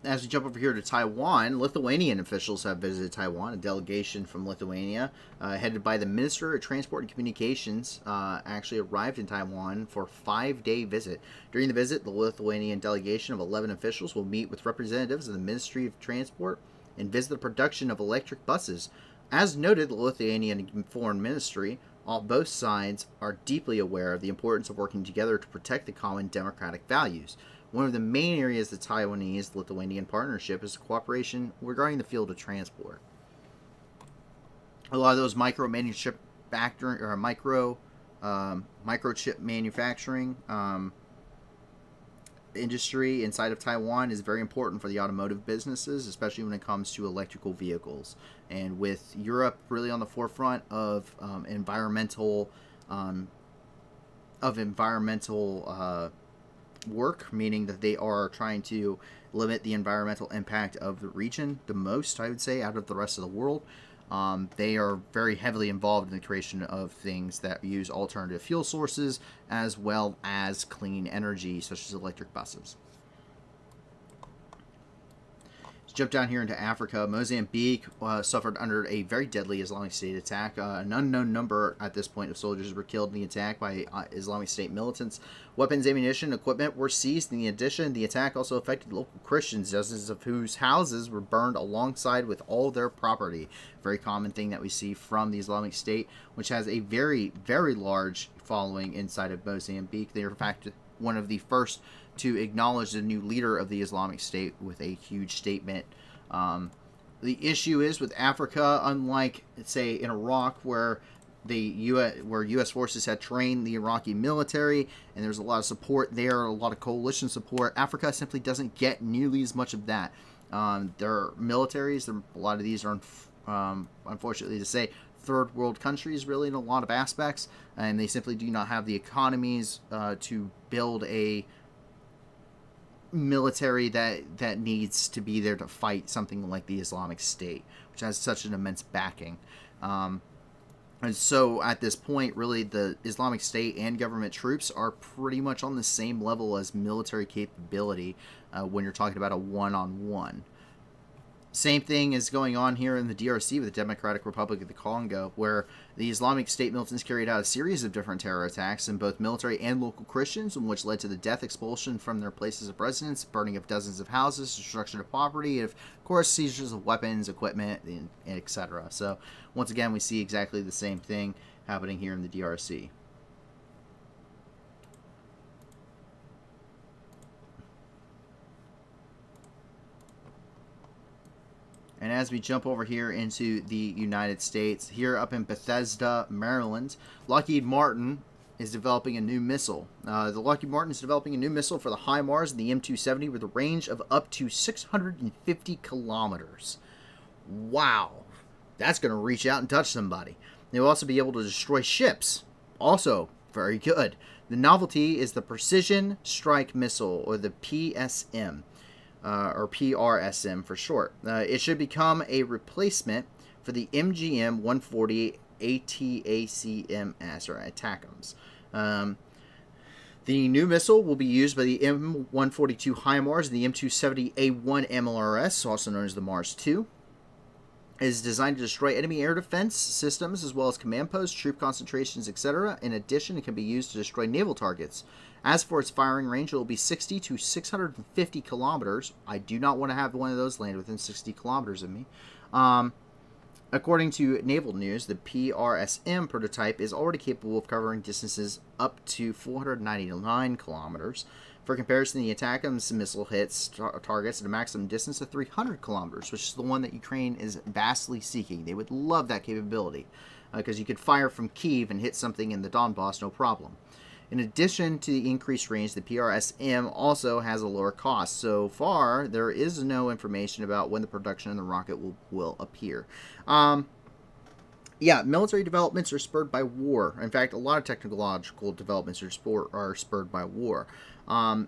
As we jump over here to Taiwan, Lithuanian officials have visited Taiwan. A delegation from Lithuania, headed by the Minister of Transport and Communications, actually arrived in Taiwan for a 5-day visit. During the visit, the Lithuanian delegation of 11 officials will meet with representatives of the Ministry of Transport and visit the production of electric buses. As noted, the Lithuanian Foreign Ministry, both sides are deeply aware of the importance of working together to protect the common democratic values. One of the main areas of the Taiwanese-Lithuanian partnership is cooperation regarding the field of transport. A lot of those microchip manufacturing industry inside of Taiwan is very important for the automotive businesses, especially when it comes to electrical vehicles. And with Europe really on the forefront of environmental work, meaning that they are trying to limit the environmental impact of the region the most, I would say, out of the rest of the world. They are very heavily involved in the creation of things that use alternative fuel sources as well as clean energy, such as electric buses. Let's jump down here into Africa. Mozambique suffered under a very deadly Islamic State attack. An unknown number at this point of soldiers were killed in the attack by Islamic State militants. Weapons, ammunition, equipment were seized. In addition, the attack also affected local Christians, dozens of whose houses were burned alongside with all their property. Very common thing that we see from the Islamic State, which has a very, very large following inside of Mozambique. They are, in fact, one of the first to acknowledge the new leader of the Islamic State with a huge statement. The issue is with Africa, unlike, say, in Iraq, where U.S. forces had trained the Iraqi military, and there's a lot of support there, a lot of coalition support. Africa simply doesn't get nearly as much of that. Their militaries, a lot of these are, unfortunately to say, third world countries, really, in a lot of aspects, and they simply do not have the economies to build a military that needs to be there to fight something like the Islamic State, which has such an immense backing. And so at this point, really, the Islamic State and government troops are pretty much on the same level as military capability when you're talking about a one-on-one. Same thing is going on here in the DRC with the Democratic Republic of the Congo, where the Islamic State militants carried out a series of different terror attacks in both military and local Christians, in which led to the death, expulsion from their places of residence, burning of dozens of houses, destruction of property, and of course seizures of weapons, equipment, and etc. So once again, we see exactly the same thing happening here in the DRC. And as we jump over here into the United States, here up in Bethesda, Maryland, Lockheed Martin is developing a new missile. The Lockheed Martin is developing a new missile for the HIMARS and the M270 with a range of up to 650 kilometers. Wow. That's going to reach out and touch somebody. They'll also be able to destroy ships. Also, very good. The novelty is the Precision Strike Missile, or the PSM. Or PRSM for short. It should become a replacement for the MGM 140 ATACMS, or ATACMS. The new missile will be used by the M142 HIMARS and the M270A1 MLRS, also known as the Mars 2. It is designed to destroy enemy air defense systems as well as command posts, troop concentrations, etc. In addition, it can be used to destroy naval targets. As for its firing range, it will be 60 to 650 kilometers. I do not want to have one of those land within 60 kilometers of me. According to Naval News, the PRSM prototype is already capable of covering distances up to 499 kilometers. For comparison, the ATACMS missile hits targets at a maximum distance of 300 kilometers, which is the one that Ukraine is vastly seeking. They would love that capability because you could fire from Kyiv and hit something in the Donbass, no problem. In addition to the increased range, the PRSM also has a lower cost. So far, there is no information about when the production of the rocket will appear. Yeah, military developments are spurred by war. In fact, a lot of technological developments are spurred by war.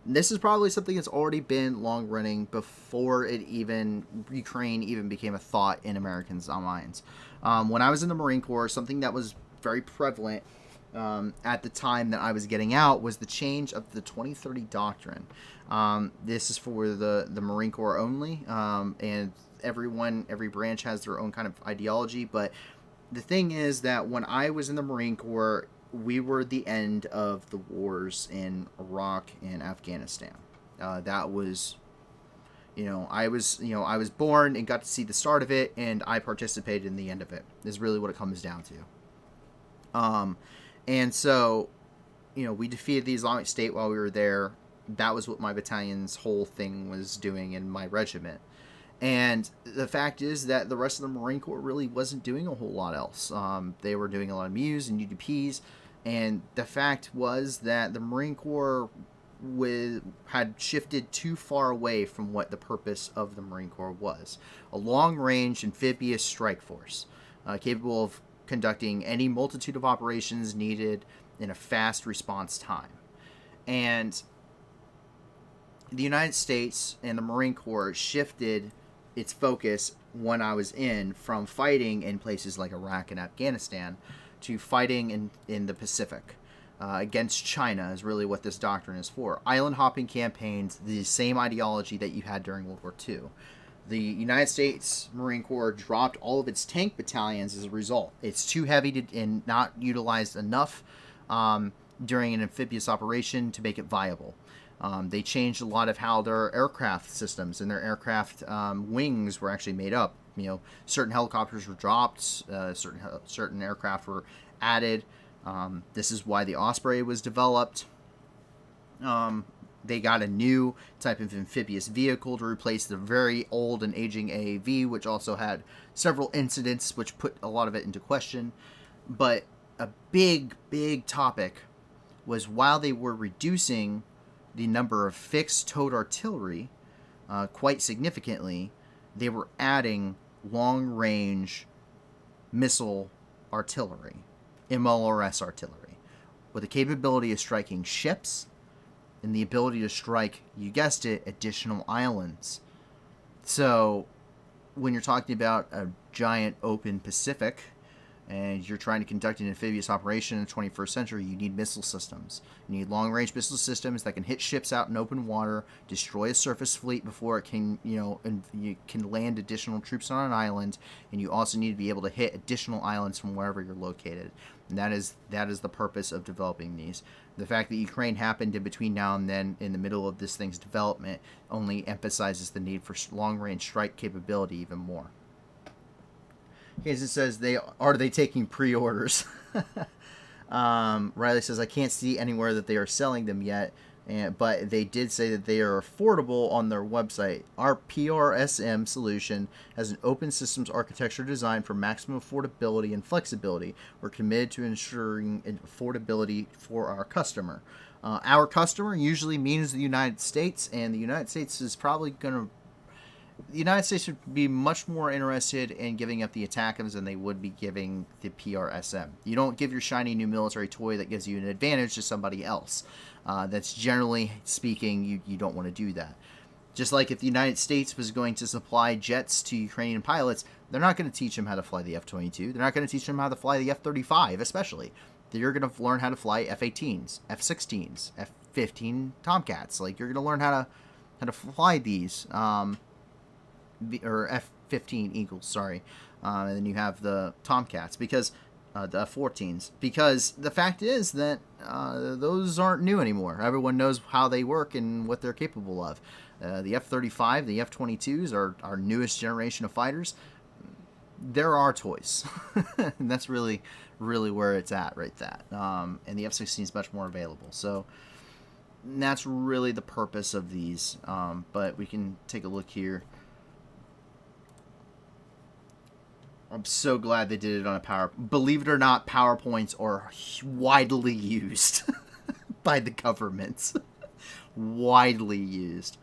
This is probably something that's already been long running before Ukraine even became a thought in Americans' minds. When I was in the Marine Corps, something that was very prevalent at the time that I was getting out was the change of the 2030 doctrine. This is for the Marine Corps only, and every branch has their own kind of ideology. But the thing is that when I was in the Marine Corps, we were the end of the wars in Iraq and Afghanistan. That was, I was born and got to see the start of it, and I participated in the end of it. Is really what it comes down to. And so, we defeated the Islamic State while we were there. That was what my battalion's whole thing was doing in my regiment. And the fact is that the rest of the Marine Corps really wasn't doing a whole lot else. They were doing a lot of MEUs and UDPs. And the fact was that the Marine Corps had shifted too far away from what the purpose of the Marine Corps was. A long-range amphibious strike force capable of conducting any multitude of operations needed in a fast response time. And the United States and the Marine Corps shifted its focus when I was from fighting in places like Iraq and Afghanistan to fighting in the Pacific against China is really what this doctrine is for. Island hopping campaigns, the same ideology that you had during World War II. The United States Marine Corps dropped all of its tank battalions as a result. It's too heavy and not utilized enough during an amphibious operation to make it viable. They changed a lot of how their aircraft systems and their aircraft wings were actually made up. Certain helicopters were dropped, certain aircraft were added. This is why the Osprey was developed. They got a new type of amphibious vehicle to replace the very old and aging AAV, which also had several incidents which put a lot of it into question. But a big topic was while they were reducing the number of fixed towed artillery quite significantly, they were adding long-range missile artillery, MLRS artillery, with the capability of striking ships and the ability to strike, you guessed it, additional islands. So when you're talking about a giant open Pacific, and you're trying to conduct an amphibious operation in the 21st century, you need missile systems. You need long-range missile systems that can hit ships out in open water, destroy a surface fleet before it can, and you can land additional troops on an island, and you also need to be able to hit additional islands from wherever you're located. And that is the purpose of developing these. The fact that Ukraine happened in between now and then in the middle of this thing's development only emphasizes the need for long-range strike capability even more. As it says, are they taking pre-orders? Riley says, I can't see anywhere that they are selling them yet, but they did say that they are affordable on their website. Our PRSM solution has an open systems architecture designed for maximum affordability and flexibility. We're committed to ensuring affordability for our customer. Our customer usually means the United States, and the United States is probably going to the United States would be much more interested in giving up the ATACMS than they would be giving the PRSM. You don't give your shiny new military toy that gives you an advantage to somebody else. That's generally speaking, you don't want to do that. Just like if the United States was going to supply jets to Ukrainian pilots, they're not going to teach them how to fly the F-22. They're not going to teach them how to fly the F-35, especially. You're going to learn how to fly F-18s, F-16s, F-15 Tomcats. Like, you're going to learn how to fly these. Or F-15 Eagles, sorry. And then you have the Tomcats, because the F-14s. Because the fact is that those aren't new anymore. Everyone knows how they work and what they're capable of. The F-35, the F-22s are our newest generation of fighters. They're our toys. And that's really, really where it's at right there. And the F-16 is much more available. So that's really the purpose of these. But we can take a look here. I'm so glad they did it on a Believe it or not, PowerPoints are widely used by the governments. Widely used.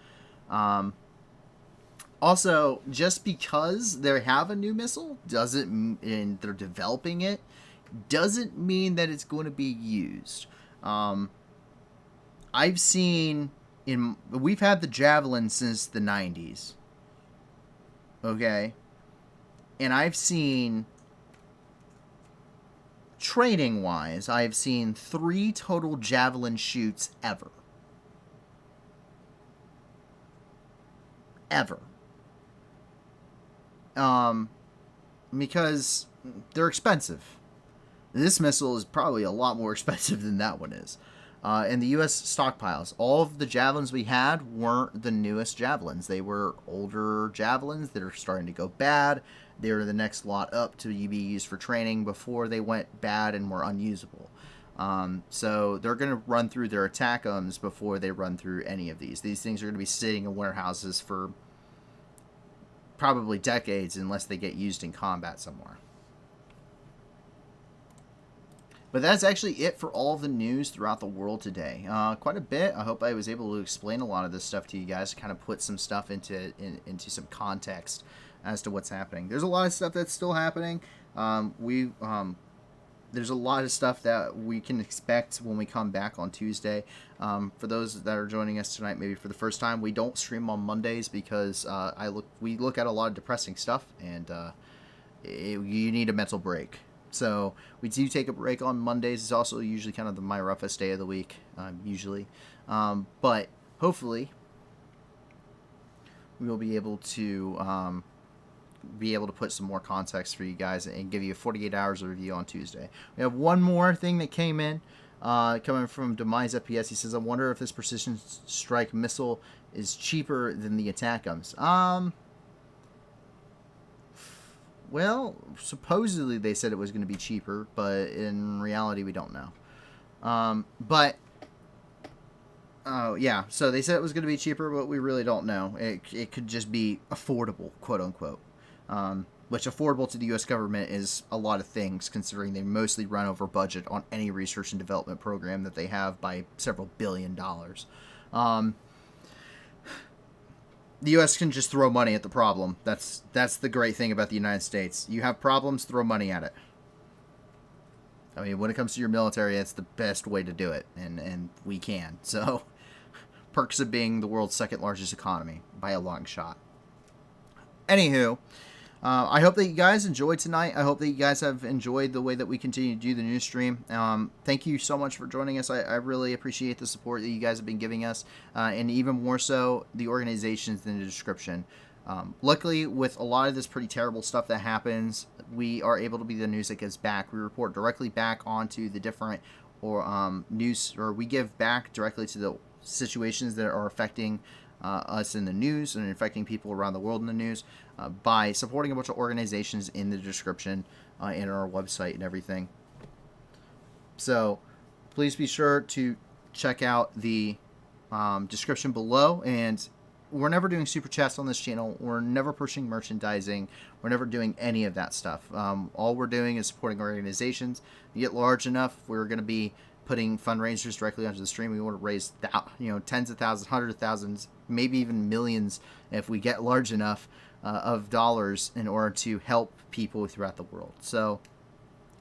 Also, just because they have a new missile and they're developing it, doesn't mean that it's going to be used. I've seen we've had the Javelin since the 90s. Okay. And I've seen, training-wise, I've seen 3 total Javelin shoots ever. Ever. Because they're expensive. This missile is probably a lot more expensive than that one is. And the U.S. stockpiles, all of the Javelins we had weren't the newest Javelins. They were older Javelins that are starting to go bad. They were the next lot up to be used for training before they went bad and were unusable. So they're going to run through their ATACMS before they run through any of these. These things are going to be sitting in warehouses for probably decades unless they get used in combat somewhere. But that's actually it for all the news throughout the world today. Quite a bit. I hope I was able to explain a lot of this stuff to you guys, to kind of put some stuff into some context as to what's happening. There's a lot of stuff that's still happening. There's a lot of stuff that we can expect when we come back on Tuesday. For those that are joining us tonight, maybe for the first time, we don't stream on Mondays because we look at a lot of depressing stuff, and you need a mental break. So we do take a break on Mondays. It's also usually kind of my roughest day of the week, usually. But hopefully we will be able to put some more context for you guys and give you 48 hours of review on Tuesday. We have one more thing that came in, coming from Demise FPS. He says, I wonder if this precision strike missile is cheaper than the ATACMS. Well, supposedly they said it was going to be cheaper, but in reality we don't know. Yeah, so they said it was going to be cheaper, but we really don't know. It could just be affordable, quote unquote. Which affordable to the U.S. government is a lot of things, considering they mostly run over budget on any research and development program that they have by several $billion. The U.S. can just throw money at the problem. That's the great thing about the United States. You have problems, throw money at it. I mean, when it comes to your military, that's the best way to do it, and we can. So, perks of being the world's second largest economy by a long shot. Anywho, I hope that you guys enjoyed tonight. I hope that you guys have enjoyed the way that we continue to do the news stream. Thank you so much for joining us. I really appreciate the support that you guys have been giving us, and even more so, the organizations in the description. Luckily, with a lot of this pretty terrible stuff that happens, we are able to be the news that gives back. We report directly back onto the different news, or we give back directly to the situations that are affecting us in the news and affecting people around the world in the news by supporting a bunch of organizations in the description and our website and everything. So please be sure to check out the description below. And we're never doing super chats on this channel. We're never pushing merchandising. We're never doing any of that stuff. All we're doing is supporting organizations. You get large enough, we're going to be putting fundraisers directly onto the stream. We want to raise tens of thousands, hundreds of thousands, maybe even millions if we get large enough of dollars in order to help people throughout the world. So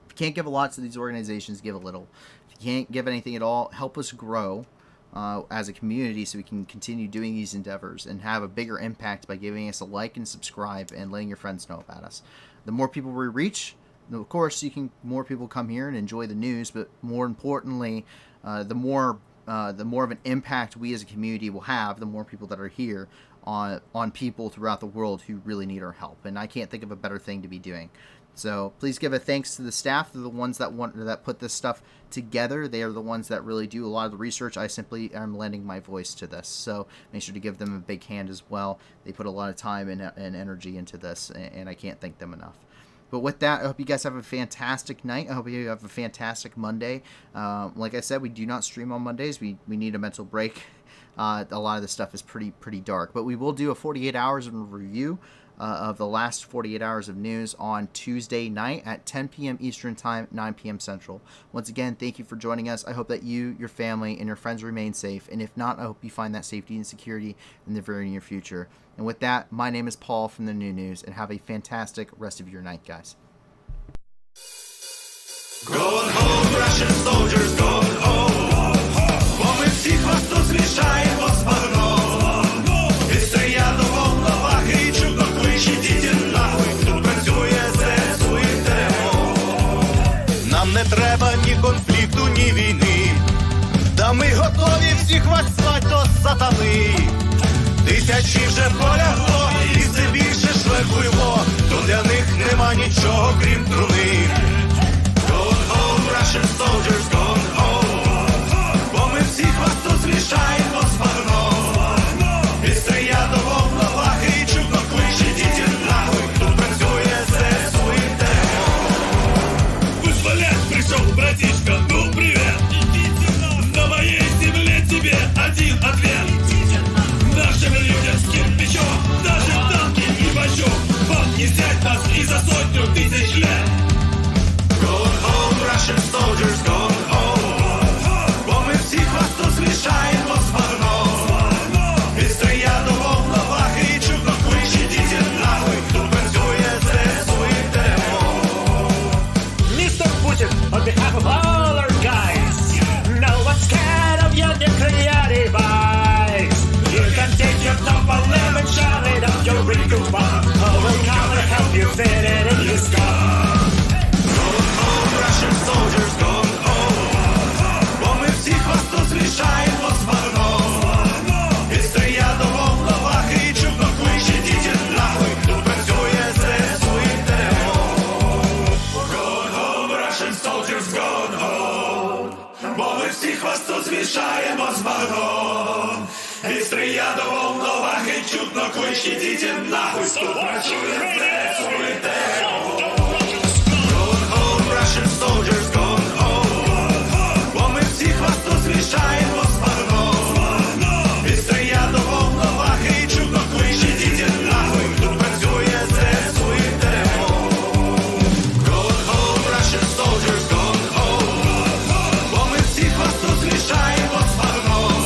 if you can't give a lot to these organizations, give a little. If you can't give anything at all, help us grow as a community so we can continue doing these endeavors and have a bigger impact by giving us a like and subscribe and letting your friends know about us. The more people we reach, of course, more people come here and enjoy the news, but more importantly, the more of an impact we as a community will have, the more people that are here on people throughout the world who really need our help. And I can't think of a better thing to be doing. So please give a thanks to the staff. They're the ones that put this stuff together. They are the ones that really do a lot of the research. I simply am lending my voice to this. So make sure to give them a big hand as well. They put a lot of time and energy into this, and I can't thank them enough. But with that, I hope you guys have a fantastic night. I hope you have a fantastic Monday. Like I said, we do not stream on Mondays. We need a mental break. A lot of this stuff is pretty dark. But we will do a 48 hours in review of the last 48 hours of news on Tuesday night at 10 p.m. Eastern Time, 9 p.m. Central. Once again, thank you for joining us. I hope that you, your family, and your friends remain safe. And if not, I hope you find that safety and security in the very near future. And with that, my name is Paul from the New News, and have a fantastic rest of your night, guys. Going home, Russian soldiers, going home. Бо ми всіх вас тут змішаємо з багном. Відстріляно вам на ваги і чудно кличі діти нахуй. Тут працює ЗСУ і ТМО. Нам не треба ні конфлікту, ні війни. Та ми готові всіх вас звать до сатани. Тисячі вже полягло, і все більше шлепуйло. То для них нема нічого, крім труни. Going home, Russian soldiers, going home. Бо ми всіх вас тут змішаємо з багном. Відстріля до волновахи і чудно кличе діти нахуй. Тут працює ЗСУ і ТМО. Вызволять пришел, братишка, ну привет. На моей земле тебе один ответ. Нашим людям плечом, даже танки и бачок. Вам не взять нас и за 100 тысяч лет. Going home, Russian soldiers, going home. Бо ми всіх вас тут змішаємо з багном. Відстріля до волновахи і чудно кличе діти нахуй. Тут працює ЗСУ і ТМО. Mr. Putin, on behalf of all our guys, no one's scared of your nuclear device. You can take your top 11, shove it up your wrinkle bomb. Oh, we'll come and help you fit it in your skull. Russian soldiers going home. Бо ми всіх вас тут змішаємо з багном. Відстріля до волновахи і чудно кличе діти нахуй. Тут працює ЗСУ і ТМО. Going home, Russian soldiers going home. Бо ми всіх вас тут змішаємо з багном. Відстріля до волновахи і чудно кличе діти нахуй. Тут працює ЗСУ і ТМО. Russian soldiers going home. Бо ми всіх вас тут змішаємо з багном. Відстріля до волновахи і чудно кличе діти нахуй. Тут працює ЗСУ і ТМО. Going home, Russian soldiers going home. Бо ми всіх вас тут змішаємо з багном.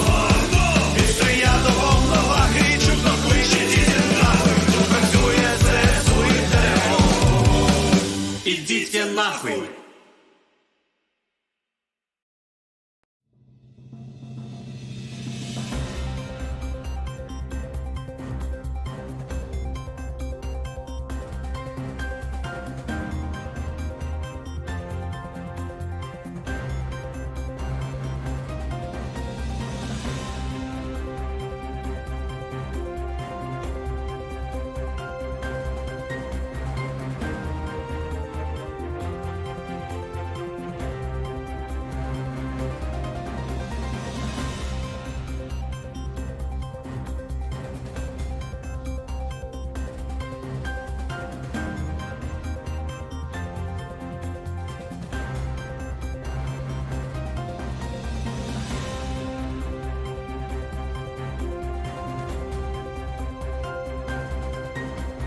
Відстріля до волновахи і чудно кличе діти нахуй. Тут працює ЗСУ і ТМО. Ідіть нахуй.